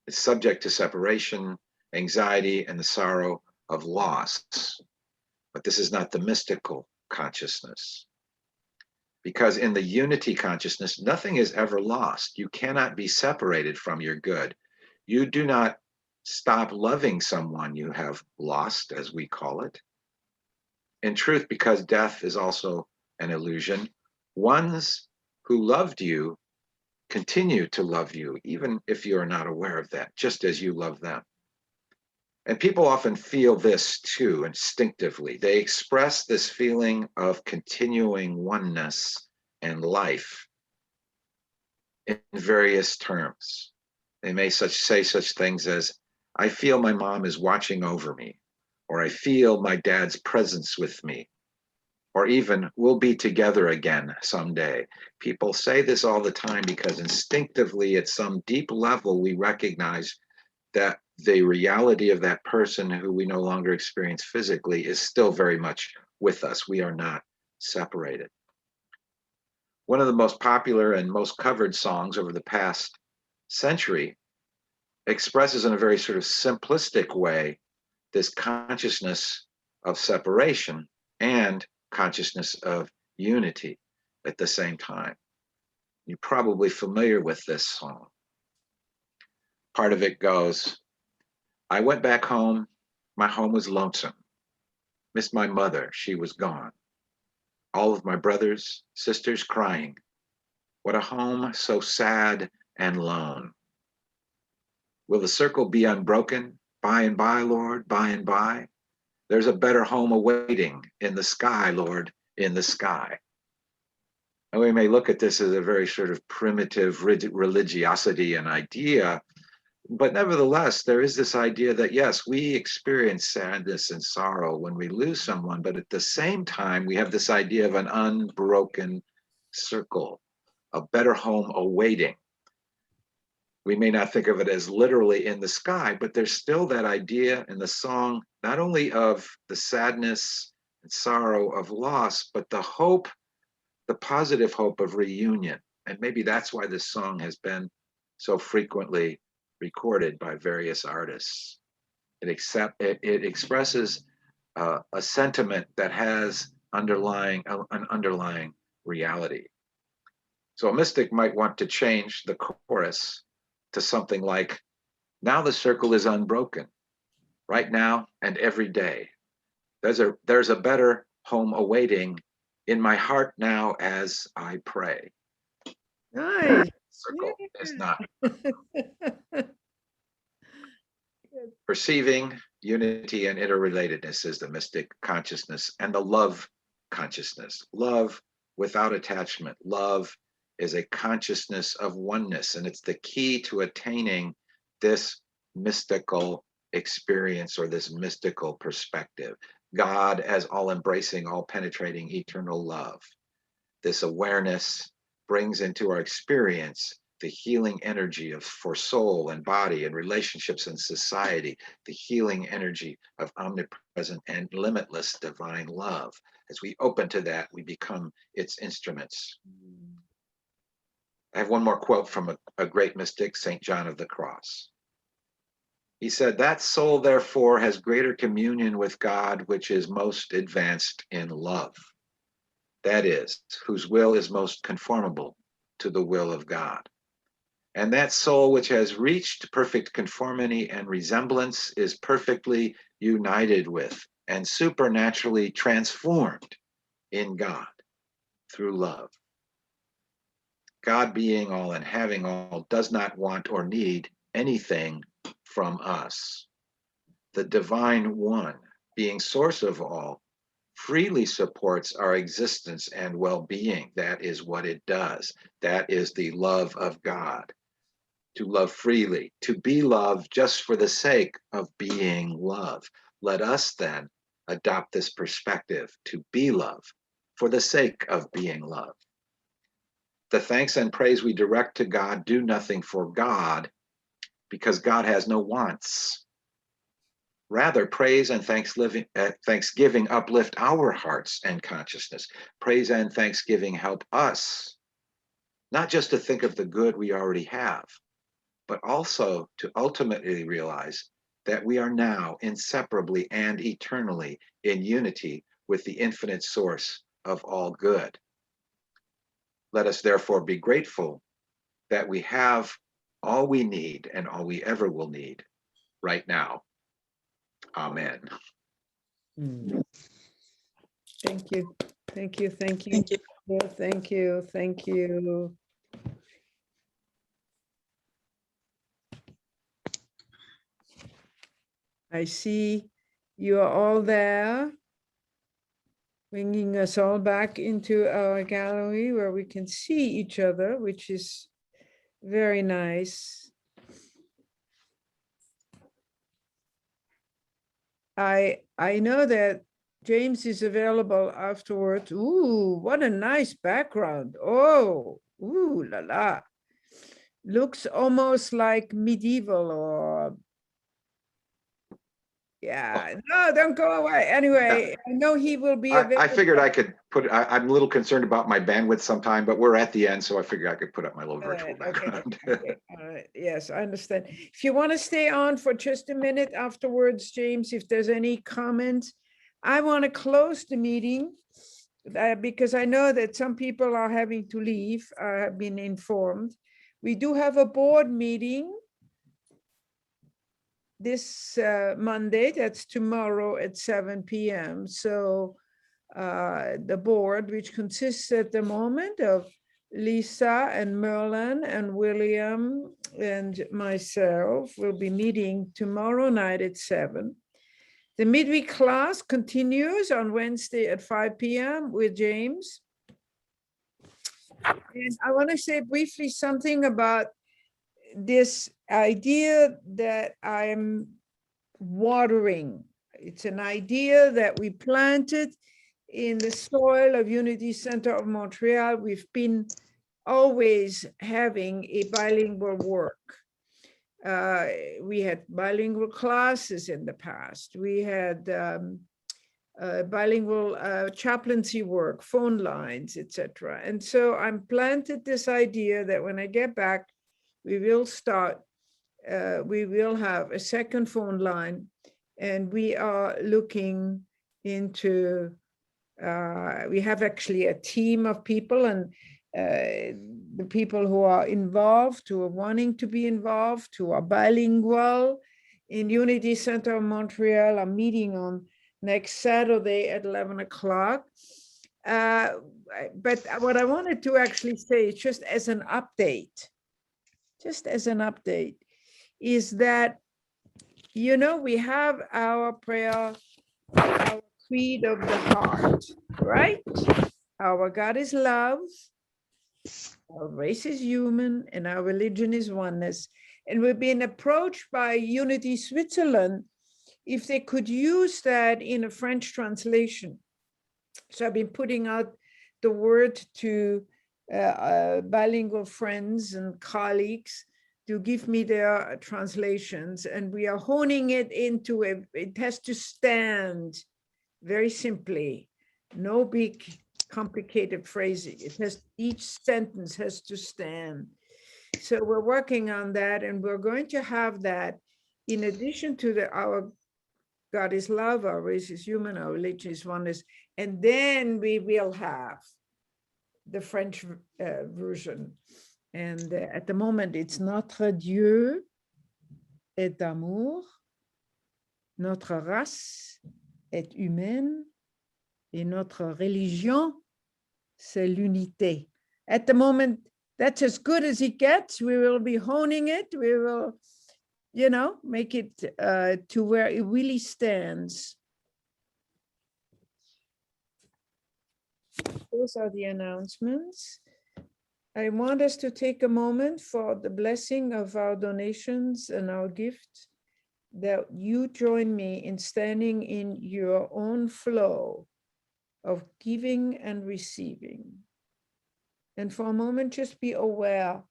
It's subject to separation, anxiety, and the sorrow of loss. But this is not the mystical consciousness. Because in the unity consciousness, nothing is ever lost. You cannot be separated from your good. You do not stop loving someone you have lost, as we call it. In truth, because death is also an illusion, ones who loved you continue to love you, even if you are not aware of that, just as you love them. And people often feel this too, instinctively. They express this feeling of continuing oneness and life in various terms. They may say such things as, I feel my mom is watching over me, or I feel my dad's presence with me, or even we'll be together again someday. People say this all the time because instinctively at some deep level we recognize that the reality of that person who we no longer experience physically is still very much with us. We are not separated. One of the most popular and most covered songs over the past century expresses in a very sort of simplistic way this consciousness of separation and consciousness of unity at the same time. You're probably familiar with this song. Part of it goes, I went back home, my home was lonesome. Missed my mother, she was gone. All of my brothers, sisters crying. What a home so sad and lone. Will the circle be unbroken? By and by, Lord, by and by. There's a better home awaiting in the sky, Lord, in the sky. And we may look at this as a very sort of primitive religiosity and idea, but nevertheless, there is this idea that, yes, we experience sadness and sorrow when we lose someone, but at the same time, we have this idea of an unbroken circle, a better home awaiting. We may not think of it as literally in the sky, but there's still that idea in the song, not only of the sadness and sorrow of loss, but the hope, the positive hope of reunion. And maybe that's why this song has been so frequently recorded by various artists. It expresses a sentiment that has an underlying reality. So a mystic might want to change the chorus to something like, now the circle is unbroken, right now and every day. There's a better home awaiting in my heart now as I pray. Nice. Circle is not. Yeah. Perceiving unity and interrelatedness is the mystic consciousness and the love consciousness. Love without attachment. Love is a consciousness of oneness, and it's the key to attaining this mystical experience or this mystical perspective. God as all-embracing, all-penetrating, eternal love. This awareness brings into our experience the healing energy for soul and body and relationships and society, the healing energy of omnipresent and limitless divine love. As we open to that, we become its instruments. I have one more quote from a great mystic, St. John of the Cross. He said, that soul, therefore, has greater communion with God, which is most advanced in love. That is, whose will is most conformable to the will of God. And that soul which has reached perfect conformity and resemblance is perfectly united with and supernaturally transformed in God through love. God being all and having all does not want or need anything from us. The divine one, being source of all, freely supports our existence and well-being. That is what it does. That is the love of God. To love freely, to be loved just for the sake of being love. Let us then adopt this perspective to be love for the sake of being love. The thanks and praise we direct to God do nothing for God because God has no wants. Rather, praise and thanksgiving uplift our hearts and consciousness. Praise and thanksgiving help us, not just to think of the good we already have, but also to ultimately realize that we are now inseparably and eternally in unity with the infinite source of all good. Let us therefore be grateful that we have all we need and all we ever will need right now. Amen. Thank you. Thank you. Thank you. Thank you. Thank you. Thank you. I see you are all there, bringing us all back into our gallery where we can see each other, which is very nice. I know that James is available afterwards. Ooh, what a nice background. Oh, ooh la la. Looks almost like medieval or yeah, no, don't go away. Anyway, I know he will be available. I figured I could I'm a little concerned about my bandwidth sometime, but we're at the end, so I figured I could put up my little virtual background. Okay. Yes, I understand. If you want to stay on for just a minute afterwards, James, if there's any comments, I want to close the meeting because I know that some people are having to leave. I have been informed. We do have a board meeting this Monday, that's tomorrow at 7 p.m. So the board, which consists at the moment of Lisa and Merlin and William and myself, will be meeting tomorrow night at 7. The midweek class continues on Wednesday at 5 p.m. with James. And I want to say briefly something about this idea that I'm watering. It's an idea that we planted in the soil of Unity Center of Montreal. We've been always having a bilingual work. We had bilingual classes in the past. We had bilingual chaplaincy work, phone lines, etc. And so I'm planted this idea that when I get back, we will start, we will have a second phone line, and we are looking into, we have actually a team of people, and the people who are involved, who are wanting to be involved, who are bilingual in Unity Center of Montreal are meeting on next Saturday at 11 o'clock. But what I wanted to actually say, just as an update, is that, you know, we have our prayer, our creed of the heart, right? Our God is love, our race is human, and our religion is oneness. And we're being approached by Unity Switzerland if they could use that in a French translation. So I've been putting out the word to bilingual friends and colleagues to give me their translations, and we are honing it into it has to stand very simply, no big complicated phrasing. It has, each sentence has to stand. So we're working on that, and we're going to have that in addition to our God is love, our race is human, our religion is oneness, and then we will have the French version. And at the moment, it's Notre Dieu est amour, notre race est humaine, et notre religion, c'est l'unité. At the moment, that's as good as it gets. We will be honing it. We will, you know, make it to where it really stands. Those are the announcements. I want us to take a moment for the blessing of our donations and our gifts, that you join me in standing in your own flow of giving and receiving. And for a moment, just be aware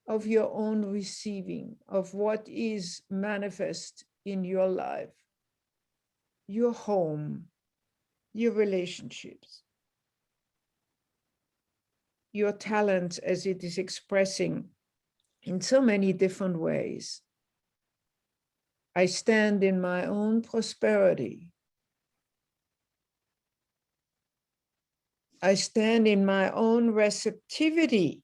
of your own receiving, of what is manifest in your life, your home, your relationships, your talent as it is expressing in so many different ways. I stand in my own prosperity. I stand in my own receptivity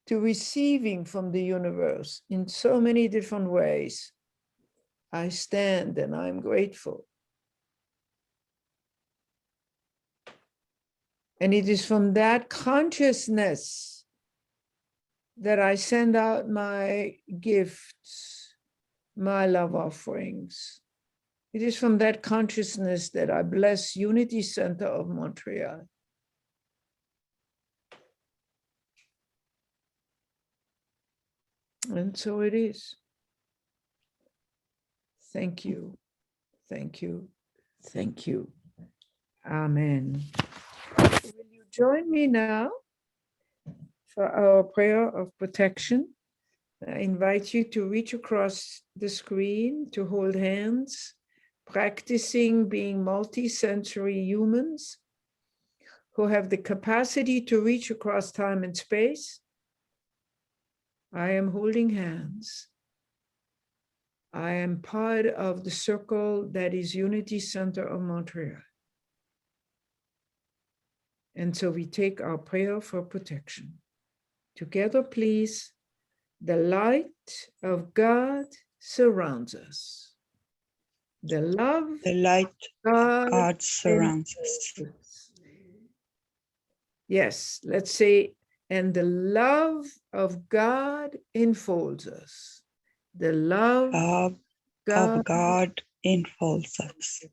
to receiving from the universe in so many different ways. I stand and I'm grateful. And it is from that consciousness that I send out my gifts, my love offerings. It is from that consciousness that I bless Unity Center of Montreal. And so it is. Thank you. Thank you. Thank you. Amen. Will you join me now for our prayer of protection? I invite you to reach across the screen, to hold hands, practicing being multi-sensory humans who have the capacity to reach across time and space. I am holding hands. I am part of the circle that is Unity Center of Montreal. And so we take our prayer for protection. Together, please. The light of God surrounds us. The light of God surrounds us. Yes, let's say, and the love of God enfolds us. The love of God enfolds us.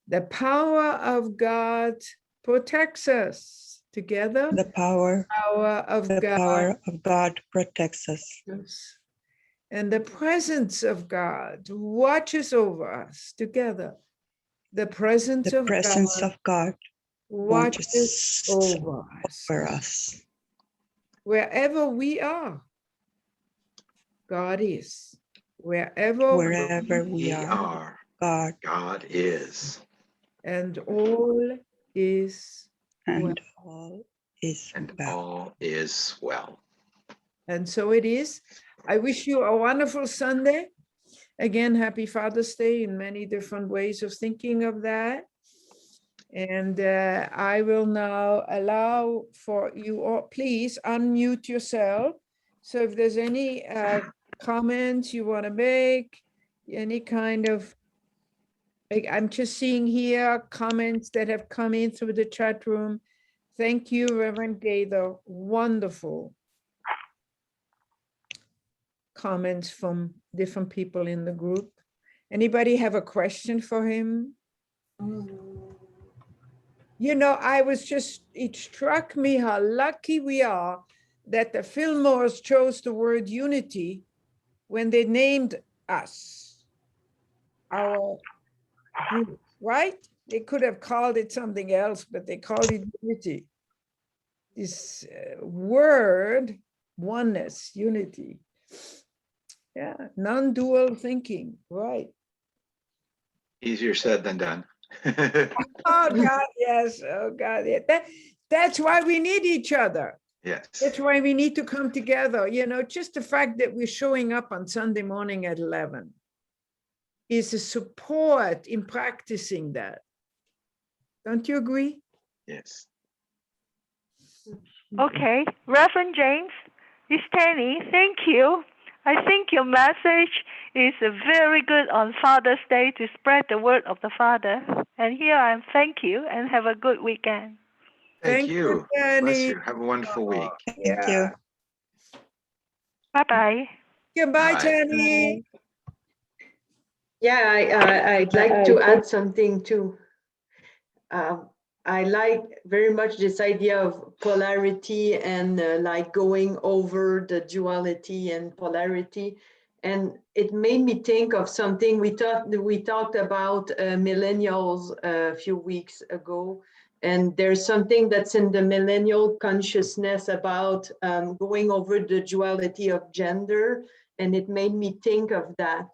The power of God protects us. Together, the power of God protects us. And the presence of God watches over us. Together, the presence of God watches over us. Wherever we are, God is. Wherever we are, God is. And all is and well. all is well. And so it is. I wish you a wonderful Sunday. Again, happy Father's Day in many different ways of thinking of that. And I will now allow for you all, please unmute yourself. So if there's any comments you want to make, any kind of, I'm just seeing here comments that have come in through the chat room. Thank you, Reverend Gaither. Wonderful comments from different people in the group. Anybody have a question for him? You know, it struck me how lucky we are that the Fillmores chose the word unity when they named us, our group, right? They could have called it something else, but they called it unity. This word, oneness, unity. Yeah, non-dual thinking, right? Easier said than done. Oh God, yes. Oh God, yeah. That's why we need each other. Yes. That's why we need to come together. You know, just the fact that we're showing up on Sunday morning at 11 is a support in practicing that. Don't you agree? Yes. Okay, Reverend James, it's Tanny. Thank you. I think your message is very good on Father's Day to spread the word of the Father. And here I am. Thank you and have a good weekend. Thank you. Bless Danny. you. Have a wonderful week. Thank you. Bye-bye. Goodbye, Bye. Tanny. Yeah, I'd like to add something too. I like very much this idea of polarity and like going over the duality and polarity. And it made me think of something we talked about millennials a few weeks ago. And there's something that's in the millennial consciousness about going over the duality of gender. And it made me think of that.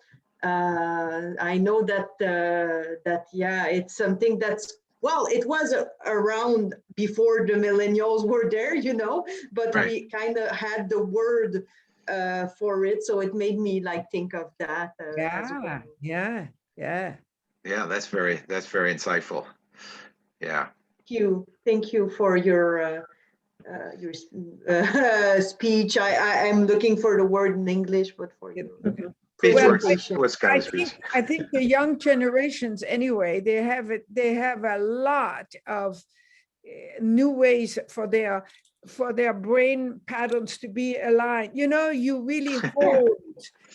I know that yeah, it's something that's, well, it was around before the millennials were there, you know, but Right. we kind of had the word for it, so it made me like think of that as well. Yeah. Yeah, that's very insightful. Yeah. Thank you for your speech. I'm looking for the word in English, but for your presentation. What's I think the young generations anyway, they have a lot of new ways for their brain patterns to be aligned. You know, you really hold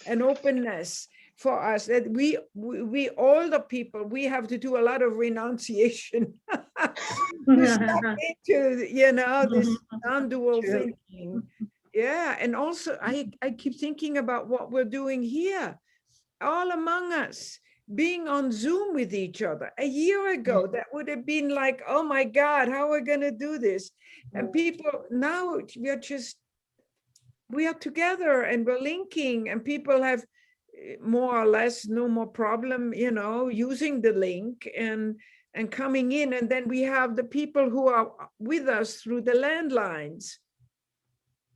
an openness for us that we older people, we have to do a lot of renunciation to step into, you know, this non-dual thinking. Yeah, and also I keep thinking about what we're doing here, all among us, being on Zoom with each other. A year ago, that would have been like, oh my God, how are we going to do this? And people, now we are together and we're linking, and people have more or less no more problem, you know, using the link and coming in. And then we have the people who are with us through the landlines.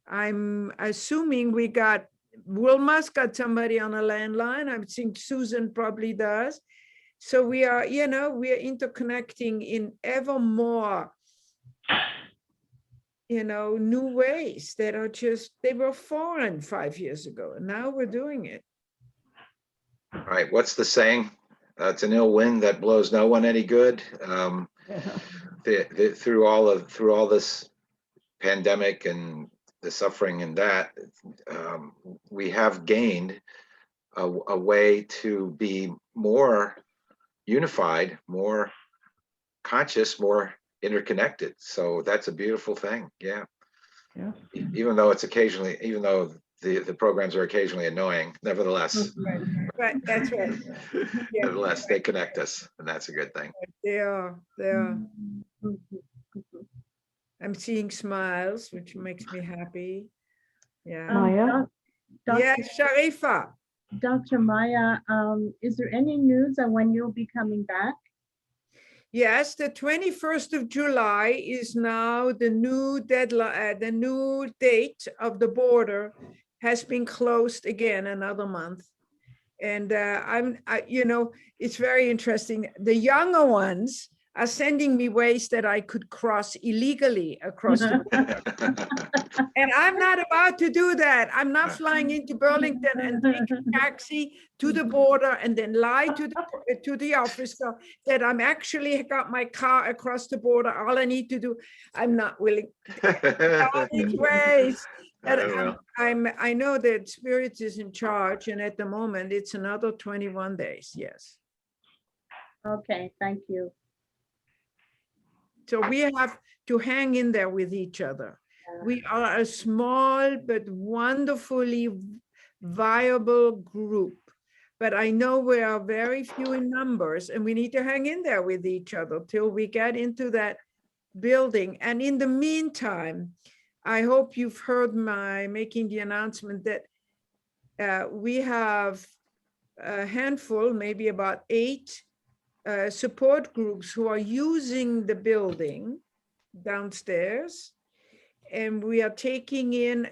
I'm assuming Wilma's got somebody on a landline. I think Susan probably does. So we are, you know, we are interconnecting in ever more, you know, new ways that are just, they were foreign 5 years ago, and now we're doing it. Right. What's the saying? It's an ill wind that blows no one any good. Through all this pandemic and the suffering and that, we have gained a way to be more unified, more conscious, more interconnected. So that's a beautiful thing. Yeah. Even though the programs are occasionally annoying, nevertheless. Right, that's right. Yeah. Nevertheless, they connect us, and that's a good thing. They are. I'm seeing smiles, which makes me happy. Yeah. Maya? Yes, Sharifa. Dr. Maya, is there any news on when you'll be coming back? Yes, the 21st of July is now the new deadline, the new date of the border has been closed again another month. And you know, it's very interesting. The younger ones are sending me ways that I could cross illegally across the border. And I'm not about to do that. I'm not flying into Burlington and take a taxi to the border and then lie to the officer that I'm actually got my car across the border. All I need to do, I'm not willing. All these ways. I know that Spirit is in charge, and at the moment it's another 21 days. Yes. Okay, thank you. So we have to hang in there with each other. We are a small but wonderfully viable group. But I know we are very few in numbers and we need to hang in there with each other till we get into that building. And in the meantime, I hope you've heard my making the announcement that we have a handful, maybe about 8 support groups who are using the building downstairs. And we are taking in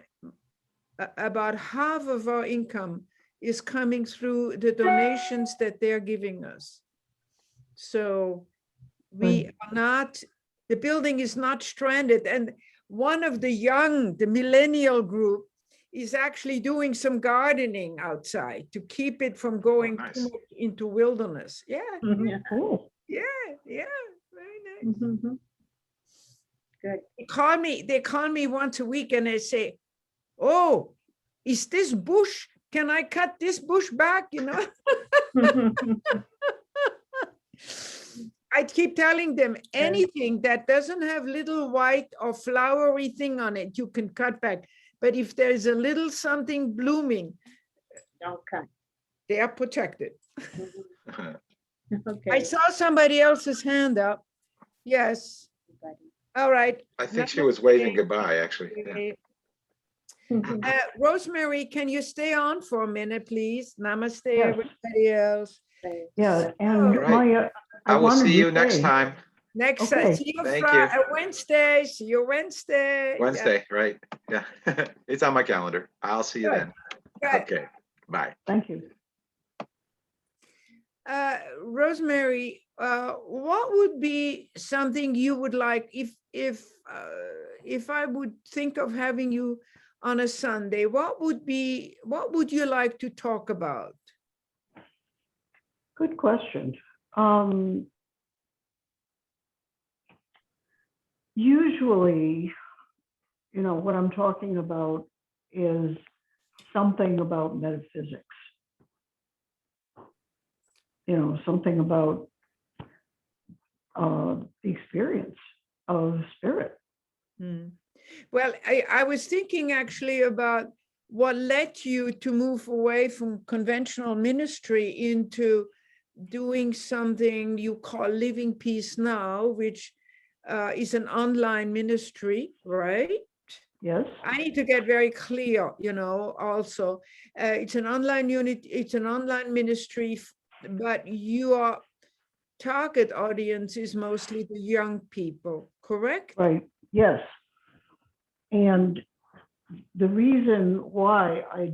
about half of our income is coming through the donations that they're giving us. So we are not, the building is not stranded. And one of the millennial group is actually doing some gardening outside to keep it from going nice. too much into wilderness. Yeah, Yeah. Cool. yeah, very nice. Mhm. Good. They call me once a week and they say, oh, is this bush? Can I cut this bush back? You know, I keep telling them anything that doesn't have little white or flowery thing on it, you can cut back. But if there's a little something blooming, Okay. they are protected. Uh-huh. I Okay. saw somebody else's hand up. Yes. All right. I think she was waving goodbye, actually. Yeah. Rosemary, can you stay on for a minute, please? Namaste, Yes. everybody else. Yeah, and All right. Maya, I will wanted see to you next say- time, Next, Okay. see you Thank you. Wednesday. See you Wednesday. Yeah, Wednesday, right? Yeah, it's on my calendar. I'll see you Good. then. good. Okay, bye. Thank you. Rosemary, what would be something you would like if I would think of having you on a Sunday? What would you like to talk about? Good question. Usually, what I'm talking about is something about metaphysics. Something about the experience of spirit. Hmm. Well, I was thinking actually about what led you to move away from conventional ministry into doing something you call Living Peace Now, which is an online ministry, right? Yes. I need to get very clear, also. It's an online unit, it's an online ministry, but your target audience is mostly the young people, correct? Right. Yes. And the reason why I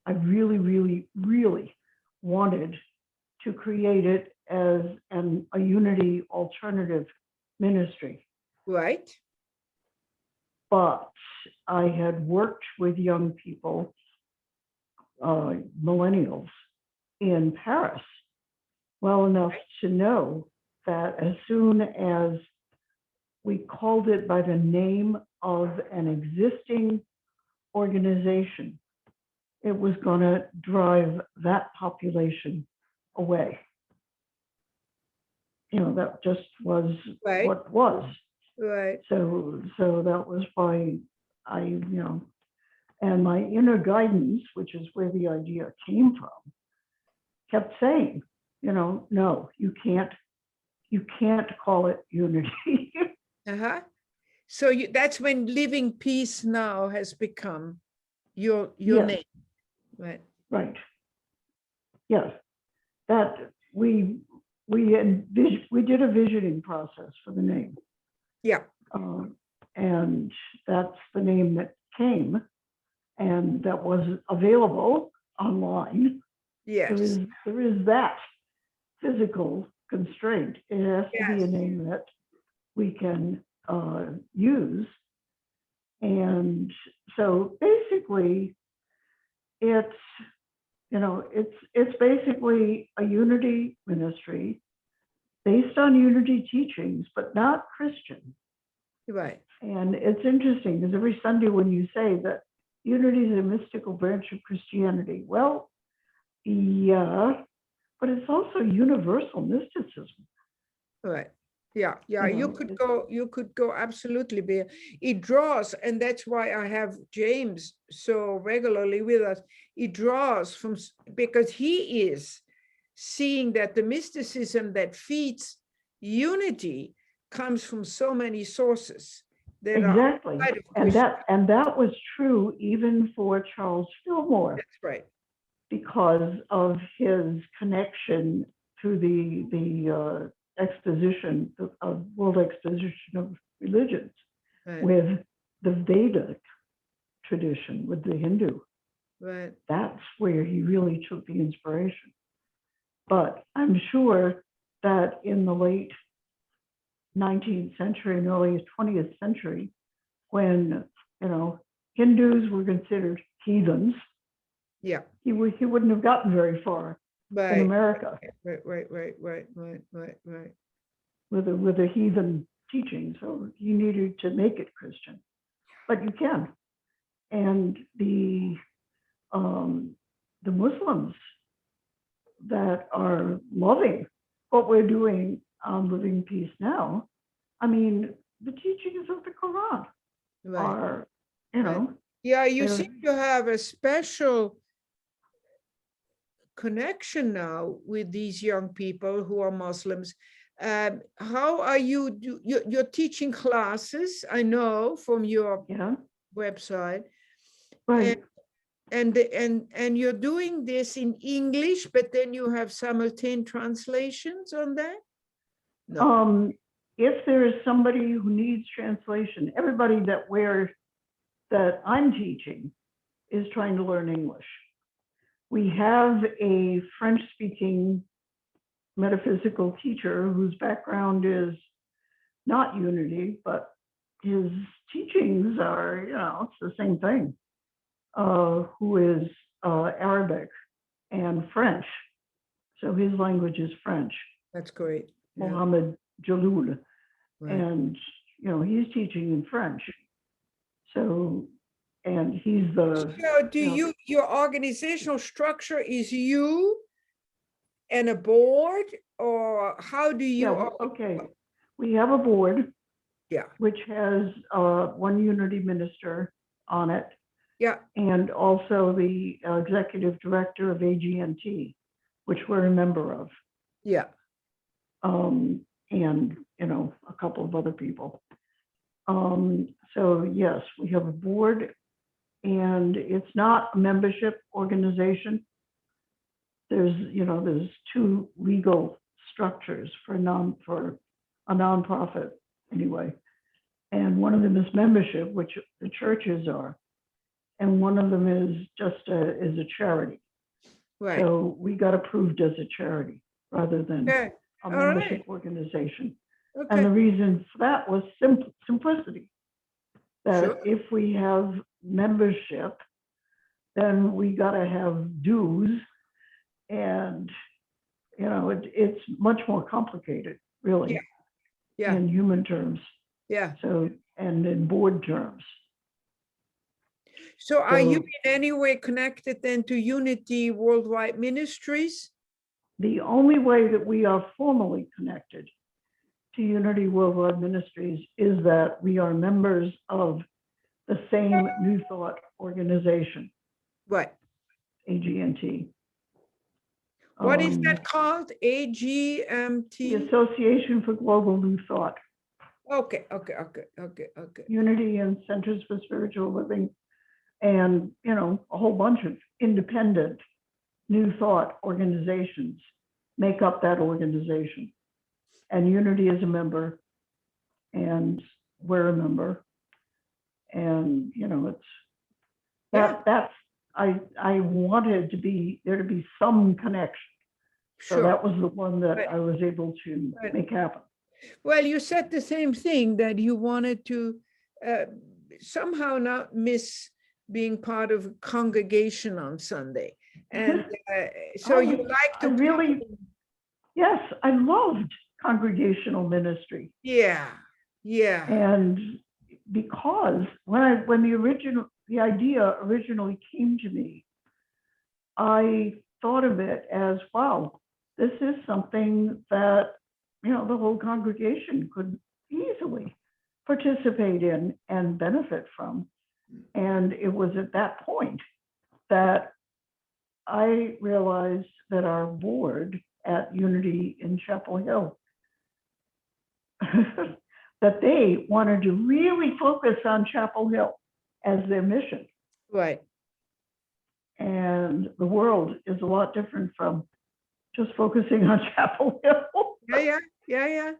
really, really, really wanted to create it as a unity alternative ministry. Right. But I had worked with young people, millennials in Paris, well enough to know that as soon as we called it by the name of an existing organization, it was going to drive that population away. That just was Right. what was. Right. So that was why and my inner guidance, which is where the idea came from, kept saying, no, you can't call it unity. Uh-huh. So that's when Living Peace Now has become your Yes. name, right? Right. Yes. That we did a visioning process for the name. Yeah. And that's the name that came, and that was available online. Yes. There is that physical constraint. It has to be a Yes. name that we can use. And so basically it's basically a unity ministry based on unity teachings, but not Christian. Right. And it's interesting because every Sunday when you say that unity is a mystical branch of Christianity, well, yeah, but it's also universal mysticism. Right. Yeah, yeah, You you know, could go absolutely be. It draws, and that's why I have James so regularly with us. It draws from because he is seeing that the mysticism that feeds unity comes from so many sources that are exactly. outside of And Christianity. that was true even for Charles Fillmore, That's right. because of his connection to the exposition of World Exposition of Religions Right, with the Vedic tradition, with the Hindu. right. That's where he really took the inspiration. But I'm sure that in the late 19th century and early 20th century, when, you know, Hindus were considered heathens, Yeah, he wouldn't have gotten very far in right, America right. with a heathen teaching. So he needed to make it Christian, but you can. And the Muslims that are loving what we're doing on Living Peace Now, I mean, the teachings of the Quran Right. are, you know, Yeah, you they're- seem to have a special connection now with these young people who are Muslims. How are you, you're teaching classes, I know from your yeah, website, right. and you're doing this in English, but then you have simultaneous translations on that? No. If there is somebody who needs translation, everybody that I'm teaching is trying to learn English. We have a French-speaking metaphysical teacher whose background is not unity, but his teachings are, you know, it's the same thing, who is Arabic and French. So his language is French, That's great. Yeah, Mohammed Jaloul. right. And, you know, he's teaching in French. So, and he's the, So do you know, your organizational structure is you and a board, or how do you? yeah, okay. We have a board, Yeah, which has one unity minister on it, yeah, and also the executive director of AGNT, which we're a member of, yeah. and, you know, a couple of other people. So yes, we have a board, and it's not a membership organization. There's, you know, there's two legal structures for a nonprofit anyway. And one of them is membership, which the churches are. And one of them is just is a charity. Right. So we got approved as a charity rather than Okay. a All membership right. organization. Okay. And the reason for that was simplicity. That Sure. if we have membership, then we got to have dues. And, you know, it's much more complicated, really, Yeah. in human terms. Yeah. So, and in board terms. So are you So- in any way connected then to Unity Worldwide Ministries? The only way that we are formally connected to Unity Worldwide Ministries is that we are members of the same New Thought organization, Right. AGNT. What is that called? The AGMT? Association for Global New Thought, Okay. Unity and Centers for Spiritual Living, and, you know, a whole bunch of independent New Thought organizations make up that organization. And Unity is a member, and we're a member. And, you know, it's that's I wanted there to be some connection. So Sure. that was the one that Right. I was able to Right. make happen. Well, you said the same thing, that you wanted to somehow not miss being part of a congregation on Sunday. And so you like to. Yes, I loved congregational ministry. Yeah. And because when the idea originally came to me, I thought of it as, wow, this is something that the whole congregation could easily participate in and benefit from. And it was at that point that I realized that our board at Unity in Chapel Hill, that they wanted to really focus on Chapel Hill as their mission. Right. And the world is a lot different from just focusing on Chapel Hill. Yeah.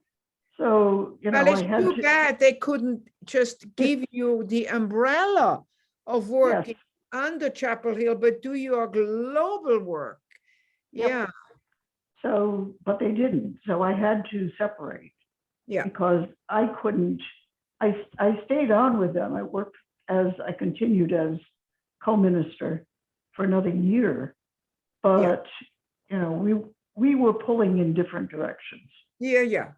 So, Well, I it's had too to, bad they couldn't just give you the umbrella of working under Chapel Hill, but do your global work. Yep. Yeah. so, but they didn't. So I had to separate. Yeah. Because I couldn't, I stayed on with them. I continued as co-minister for another year, but we were pulling in different directions Yeah.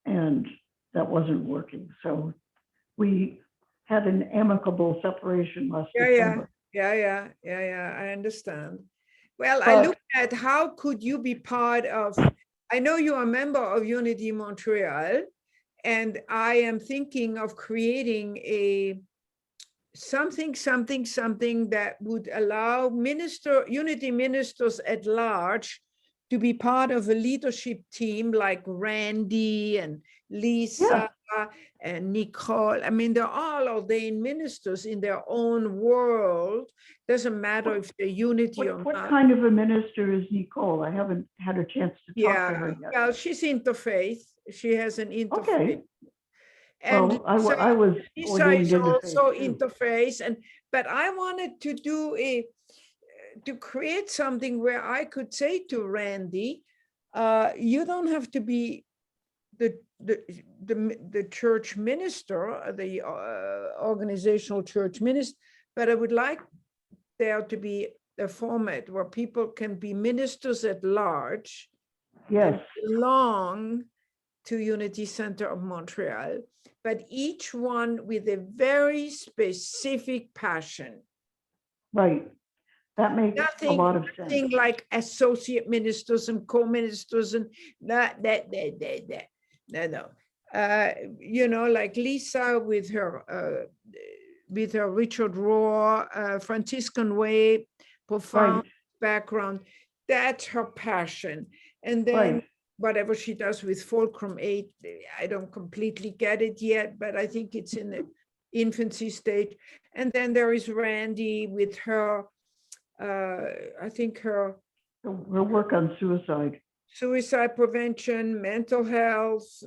and that wasn't working. So we had an amicable separation last December. Yeah. I understand. Well, I But- looked at how could you be part of, I know you're a member of Unity Montreal, and I am thinking of creating something that would allow Unity ministers at large to be part of a leadership team like Randy and Lisa and Nicole. I mean, they're all ordained ministers in their own world. Doesn't matter if they're Unity or What not. kind of a minister is Nicole? I haven't had a chance to talk to her yet. Well, she's interfaith. She has an interfaith. Okay. And Well, I was Lisa ordained is also interfaith too. interface, but I wanted to to create something where I could say to Randy, you don't have to be the church minister, the organizational church minister, but I would like there to be a format where people can be ministers at large, Yes. belong to Unity Center of Montreal, but each one with a very specific passion. Right. That makes a lot of sense. Nothing like associate ministers and co-ministers and that. No. Like Lisa with her Richard Rohr, Franciscan way, profound background. That's her passion. And then whatever she does with Fulcrum 8, I don't completely get it yet, but I think it's in the infancy stage. And then there is Randy with her, I think her work on suicide prevention, mental health.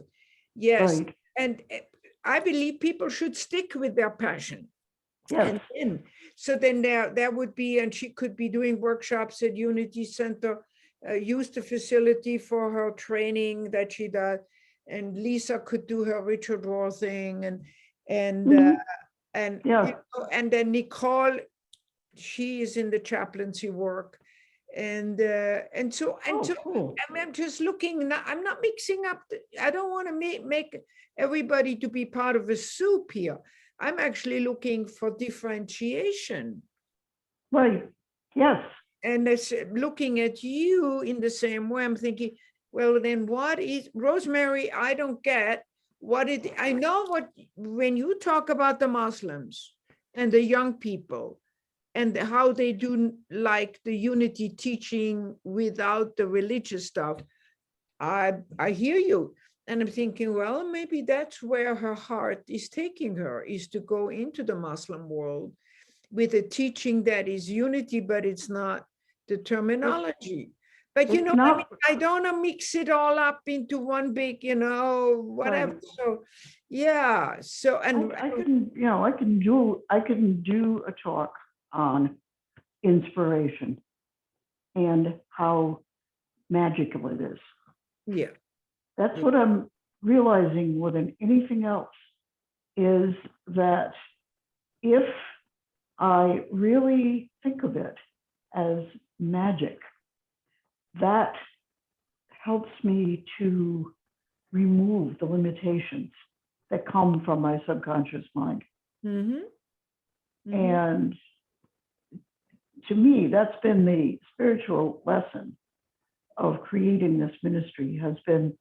Yes. Right. And I believe people should stick with their passion. Yes. So then there would be, and she could be doing workshops at Unity Center, use the facility for her training that she does, and Lisa could do her Richard Rohr thing, and then Nicole, she is in the chaplaincy work, and so cool. I'm just looking. I'm not mixing up. I don't want to make everybody to be part of a soup here. I'm actually looking for differentiation. Right. Yes. And it's looking at you in the same way. I'm thinking, well, then what is Rosemary? I don't get what it. I know what when you talk about the Muslims and the young people and how they do like the unity teaching without the religious stuff. I hear you. And I'm thinking, well, maybe that's where her heart is taking her, is to go into the Muslim world with a teaching that is unity, but it's not the terminology. But I don't want to mix it all up into one big, whatever. Right. So, yeah. So, and I can do a talk on inspiration and how magical it is. Yeah. That's what I'm realizing more than anything else, is that if I really think of it as magic, that helps me to remove the limitations that come from my subconscious mind. And to me, that's been the spiritual lesson of creating this ministry, has been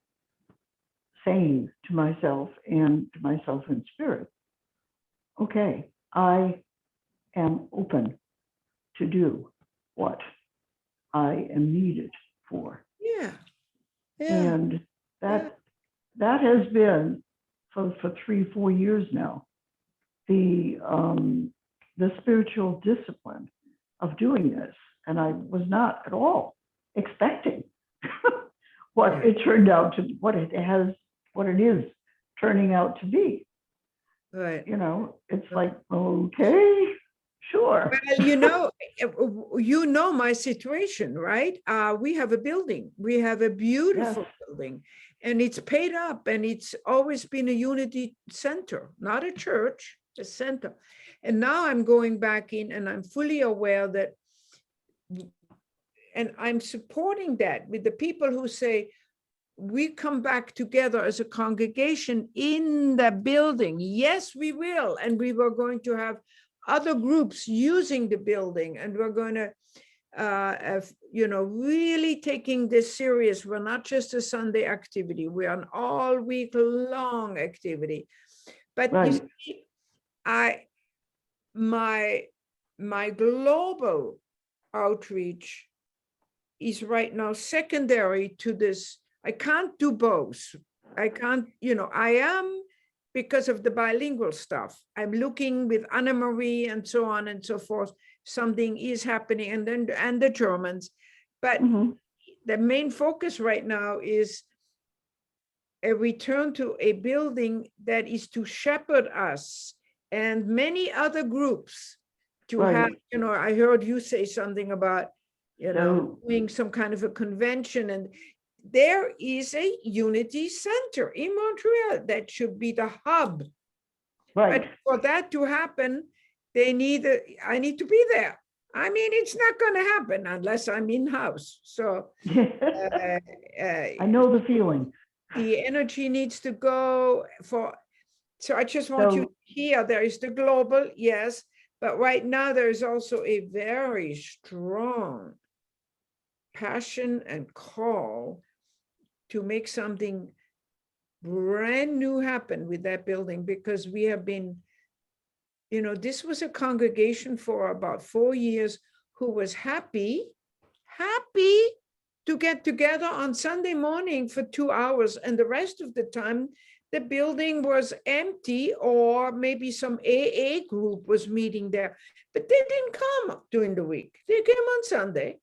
saying to myself and to myself in spirit, okay, I am open to do what I am needed for. Yeah. Yeah. And that has been for 3-4 years now, the spiritual discipline of doing this. And I was not at all expecting what it turned out to, what it is turning out to be. Right. You know, it's like, okay, sure. Well, you know my situation, right? We have a building. We have a beautiful building, and it's paid up, and it's always been a unity center, not a church, a center. And now I'm going back in, and I'm fully aware that, and I'm supporting that with the people who say, we come back together as a congregation in the building. Yes, we will. And we were going to have other groups using the building, and we're going to, really taking this serious. We're not just a Sunday activity. We're an all week long activity. But you see, my global outreach is right now secondary to this. I can't do both. I can't, I am, because of the bilingual stuff. I'm looking with Anna Marie and so on and so forth. Something is happening, and the Germans. But the main focus right now is a return to a building that is to shepherd us and many other groups to have, I heard you say something about, doing some kind of a convention, and there is a unity center in Montreal that should be the hub. Right. But for that to happen, I need to be there. I mean, it's not going to happen unless I'm in-house. So I know the feeling. The energy needs to go for, so I just want you to hear, there is the global, yes, but right now there is also a very strong passion and call to make something brand new happen with that building, because we have been, this was a congregation for about 4 years who was happy to get together on Sunday morning for 2 hours, and the rest of the time the building was empty, or maybe some AA group was meeting there, but they didn't come during the week. They came on Sunday.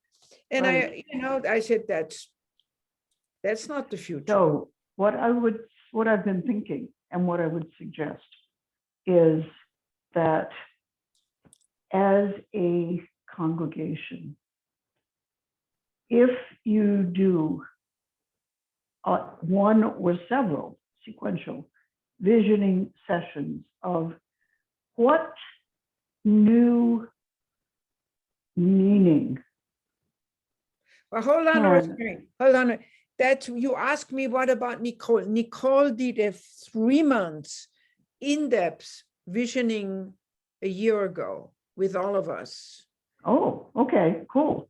And I said, that's not the future. So what I've been thinking, and what I would suggest, is that as a congregation, if you do one or several sequential visioning sessions of what new meaning. Well, hold on a second. Hold on. You asked me, what about Nicole? Nicole did a 3 months in-depth visioning a year ago with all of us. Oh, okay, cool.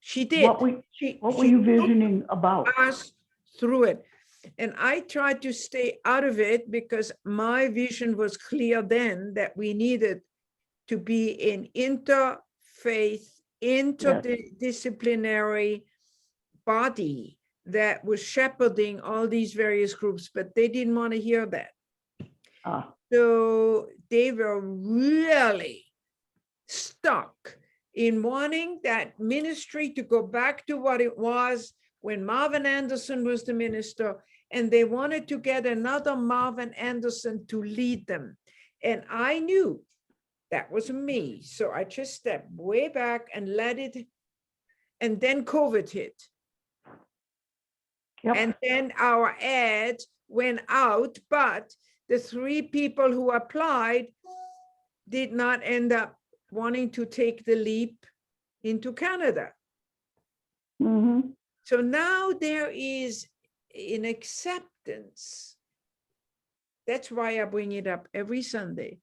She did. What were you visioning about? Us through it. And I tried to stay out of it because my vision was clear then that we needed to be an interfaith, interdisciplinary body that was shepherding all these various groups, but they didn't want to hear that. So they were really stuck in wanting that ministry to go back to what it was when Marvin Anderson was the minister, and they wanted to get another Marvin Anderson to lead them. And I knew that was me. So I just stepped way back and let it, and then COVID hit. Yep. And then our ad went out, but the 3 people who applied did not end up wanting to take the leap into Canada. Mm-hmm. So now there is an acceptance. That's why I bring it up every Sunday.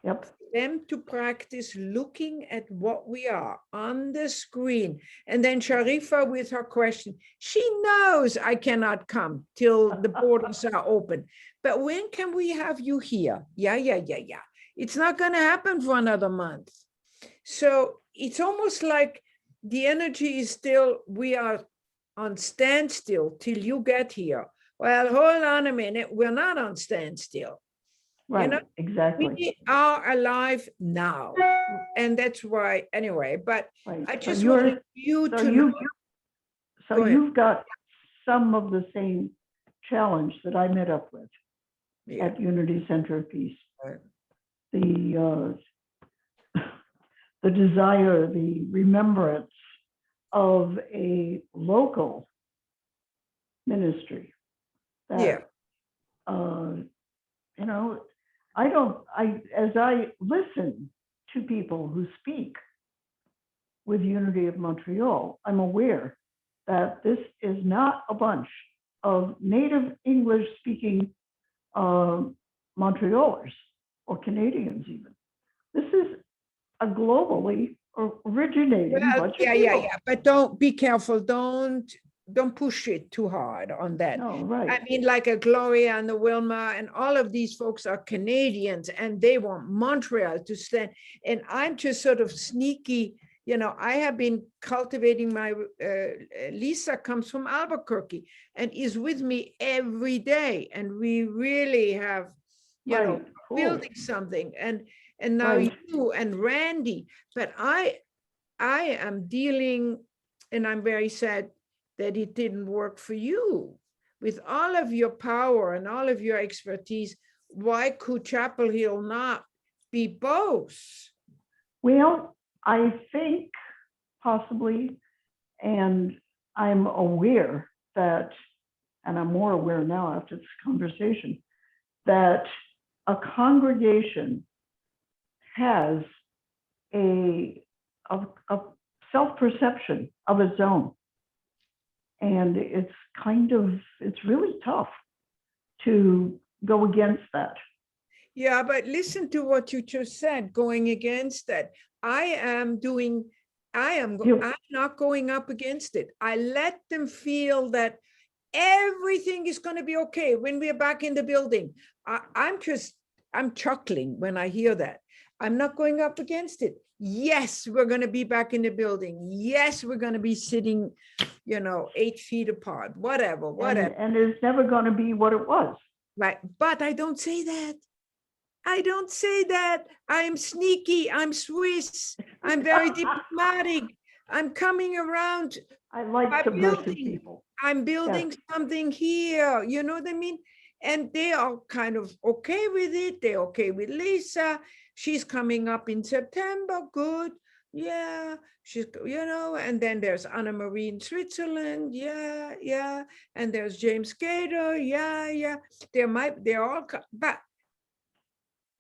Yep. them to practice looking at what we are on the screen. And then Sharifa with her question, she knows I cannot come till the borders are open. But when can we have you here? Yeah. It's not going to happen for another month. So it's almost like the energy is still, we are on standstill till you get here. Well, hold on a minute. We're not on standstill. Right, know, exactly. We are alive now. And that's why, anyway, but Right. I So just you're- wanted you so to you, know. so Go ahead. you've got some of the same challenge that I met up with Yeah. at Unity Center of Peace. Right. The desire, the remembrance of a local ministry that, Yeah. you know, as I listen to people who speak with Unity of Montreal, I'm aware that this is not a bunch of native English speaking Montrealers or Canadians even. This is a globally originating Well, bunch of yeah, people. but don't be careful. Don't push it too hard on that. No, right. I mean, like a Gloria and the Wilma and all of these folks are Canadians and they want Montreal to stand. And I'm just sort of sneaky, I have been cultivating my, Lisa comes from Albuquerque and is with me every day. And we really have, Right, cool. building something. And now Right. you and Randy, but I am dealing, and I'm very sad that it didn't work for you. With all of your power and all of your expertise, why could Chapel Hill not be both? Well, I think possibly, and I'm aware that, and I'm more aware now after this conversation, that a congregation has a self-perception of its own. And it's really tough to go against that. Yeah, but listen to what you just said, going against that. I'm not going up against it. I let them feel that everything is going to be okay when we're back in the building. I'm chuckling when I hear that. I'm not going up against it. Yes, we're going to be back in the building. Yes, we're going to be sitting, 8 feet apart, whatever. And it's never going to be what it was. Right. But I don't say that. I'm sneaky. I'm Swiss. I'm very diplomatic. I'm coming around. I like subversive people. I'm building something here. You know what I mean? And they are kind of okay with it. They're okay with Lisa. She's coming up in September. Good. Yeah. She's, and then there's Anna Marie in Switzerland. Yeah. And there's James Gaither. Yeah. They're all, but.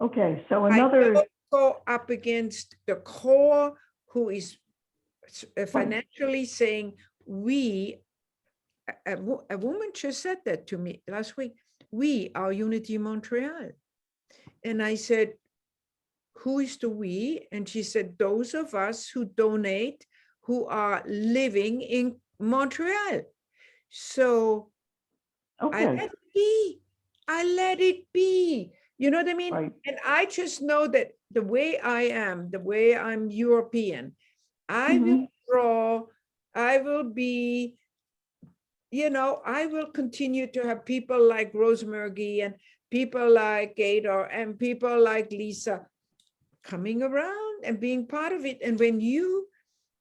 Okay. So I don't go up against the core who is financially saying, a woman just said that to me last week, we are Unity Montreal. And I said, who is the we? And she said, those of us who donate, who are living in Montreal. So I let it be. You know what I mean? Right. And I just know that the way I am, the way I'm European, I will draw, I will be, I will continue to have people like Rosemary and people like Gaither and people like Lisa coming around and being part of it. And when you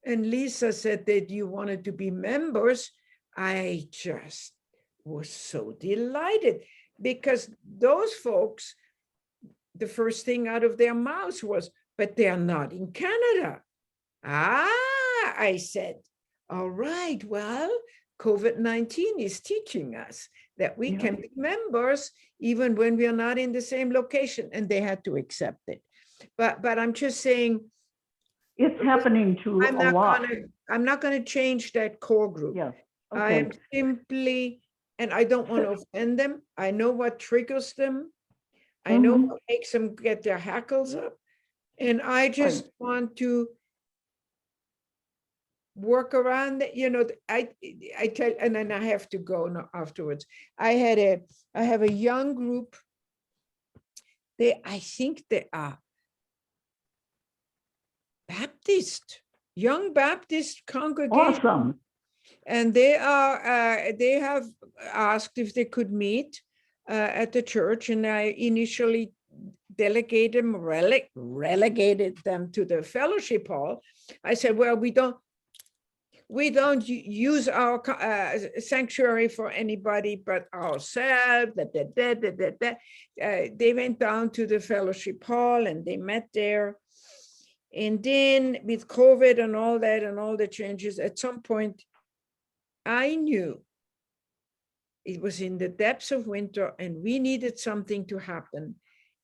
and Lisa said that you wanted to be members, I just was so delighted because those folks, the first thing out of their mouths was, but they are not in Canada. I said, all right, well, COVID-19 is teaching us that we can be members even when we are not in the same location, and they had to accept it. But I'm just saying, it's happening to a lot. I'm not going to change that core group. Yeah. Okay. I am simply, and I don't want to offend them. I know what triggers them. I know what makes them get their hackles up. And I just want to work around that, you know. I tell, and then I have to go now afterwards. I have a young group. I think they are Baptist, young Baptist congregation. Awesome. And they have asked if they could meet at the church, and I initially relegated them to the fellowship hall. I said, well, we don't use our sanctuary for anybody but ourselves. They went down to the fellowship hall and they met there. And then with COVID and all that and all the changes, at some point, I knew it was in the depths of winter and we needed something to happen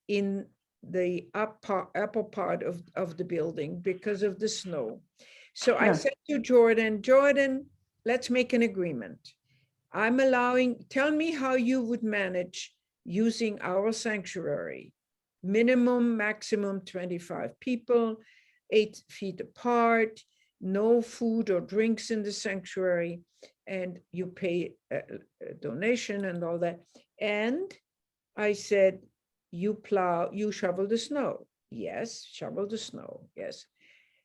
in the upper part of the building because of the snow. So I said to Jordan, let's make an agreement. Tell me how you would manage using our sanctuary. Minimum, maximum 25 people, 8 feet apart, no food or drinks in the sanctuary, and you pay a donation and all that. And I said, you shovel the snow. Yes, shovel the snow, yes.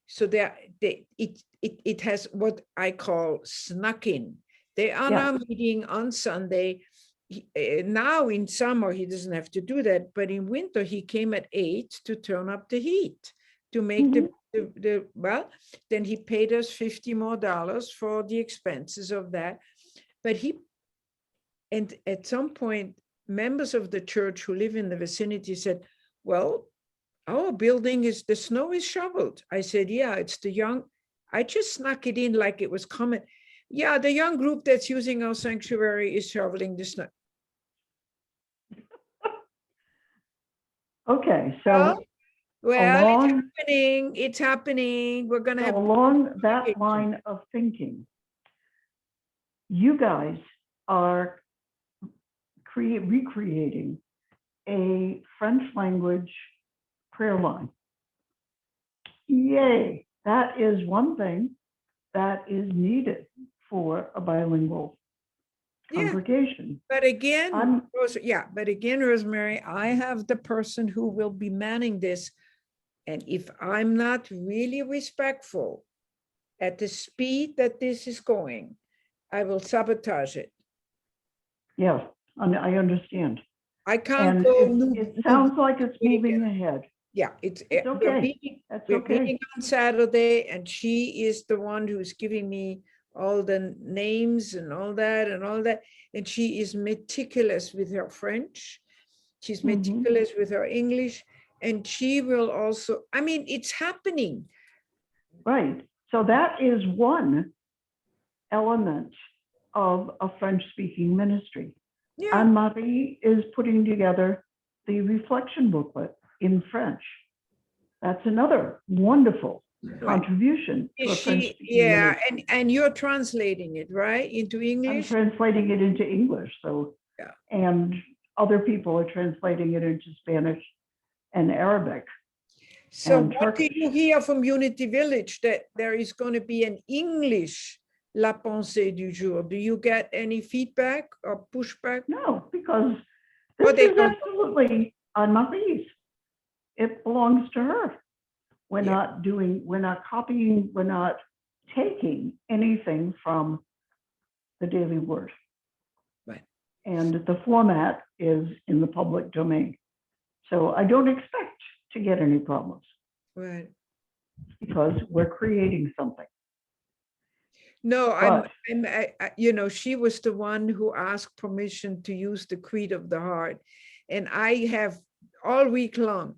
So it has what I call snuck in. They are now meeting on Sunday. Now in summer, he doesn't have to do that, but in winter, he came at 8 to turn up the heat, to make well, then he paid us $50 more for the expenses of that. But and at some point, members of the church who live in the vicinity said, well, our building the snow is shoveled. I said, yeah, it's the young, I just snuck it in like it was common. Yeah, the young group that's using our sanctuary is shoveling the snow. Okay, so well, it's happening. We're going to have along that line of thinking, you guys are recreating a French language prayer line. Yay! That is one thing that is needed for a bilingual congregation. But again, Rosemary, I have the person who will be manning this. And if I'm not really respectful at the speed that this is going, I will sabotage it. Yes, I understand. I can't it sounds like it's moving ahead. Yeah, it's okay. We're meeting on Saturday, and she is the one who's giving me all the names and all that. And she is meticulous with her French. She's meticulous with her English. And she will also, I mean, it's happening. Right. So that is one element of a French-speaking ministry. Yeah. Anne-Marie is putting together the reflection booklet in French. That's another wonderful contribution to a French-speaking ministry. And you're translating it, right, into English? I'm translating it into English, and other people are translating it into Spanish and Arabic. So what did you hear from Unity Village, that there is going to be an English La Pensée du Jour? Do you get any feedback or pushback? No, because this is absolutely Anne-Marie's. It belongs to her. We're not copying, we're not taking anything from the Daily Word. Right. And the format is in the public domain. So I don't expect to get any problems. Right. Because we're creating something. No, you know, she was the one who asked permission to use the Creed of the Heart. And I have all week long,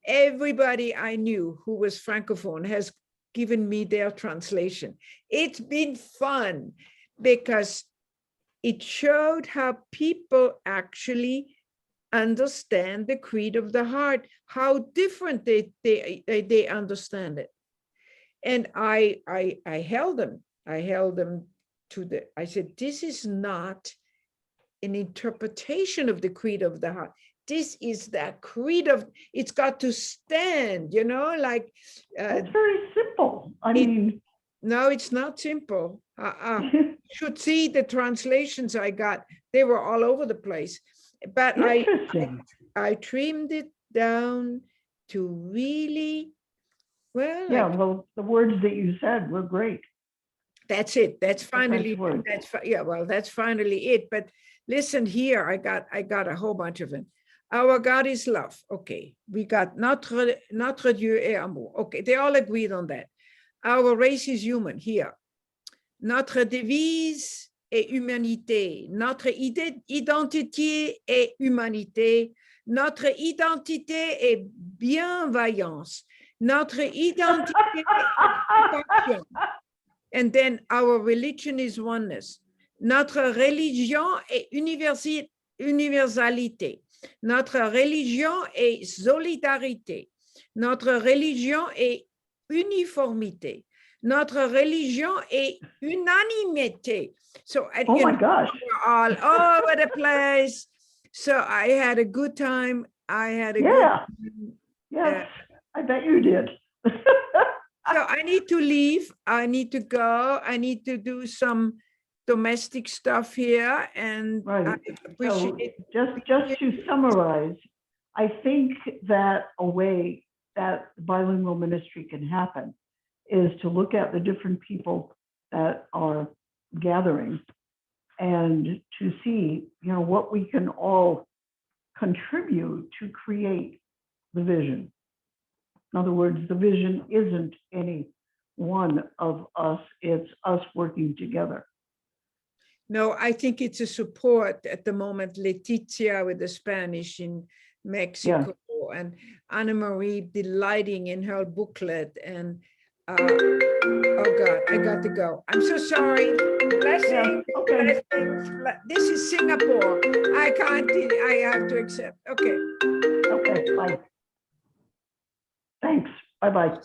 everybody I knew who was Francophone has given me their translation. It's been fun because it showed how people actually understand the Creed of the Heart, how different they understand it. And I held them. I held them I said, this is not an interpretation of the Creed of the Heart. this is the creed of, it's got to stand, you know, like, It's very simple. I it- mean, no, it's not simple. You should see the translations I got. They were all over the place. But interesting. I trimmed it down to really, well, Yeah, well, the words that you said were great. that's it. That's The French finally, word. yeah, well, that's finally it. But listen here, I got a whole bunch of them. Our God is love. Okay. We got notre Dieu est amour. Okay. They all agreed on that. Our race is human here. Notre devise est humanité. Notre identité est humanité. Notre identité est bienveillance. Notre identité est compassion. And then our religion is oneness. Notre religion est universalité. Notre religion est solidarité. Notre religion est uniformité. Notre religion est unanimité. So, Oh my gosh. we're all over the place. So I had a good time. I had a Yeah. good Yes, I bet you did. So I need to leave. I need to go. I need to do some domestic stuff here, and I Right. So appreciate. just to summarize, I think that a way that bilingual ministry can happen is to look at the different people that are gathering and to see, you know, what we can all contribute to create the vision. In other words, the vision isn't any one of us, it's us working together. No, I think it's a support at the moment. Leticia with the Spanish in Mexico, and Anna Marie delighting in her booklet. And oh God, I got to go. I'm so sorry. Blessings. Yeah, okay. Blessings. This is Singapore. I can't. I have to accept. Okay. Okay, bye. Thanks. Bye-bye.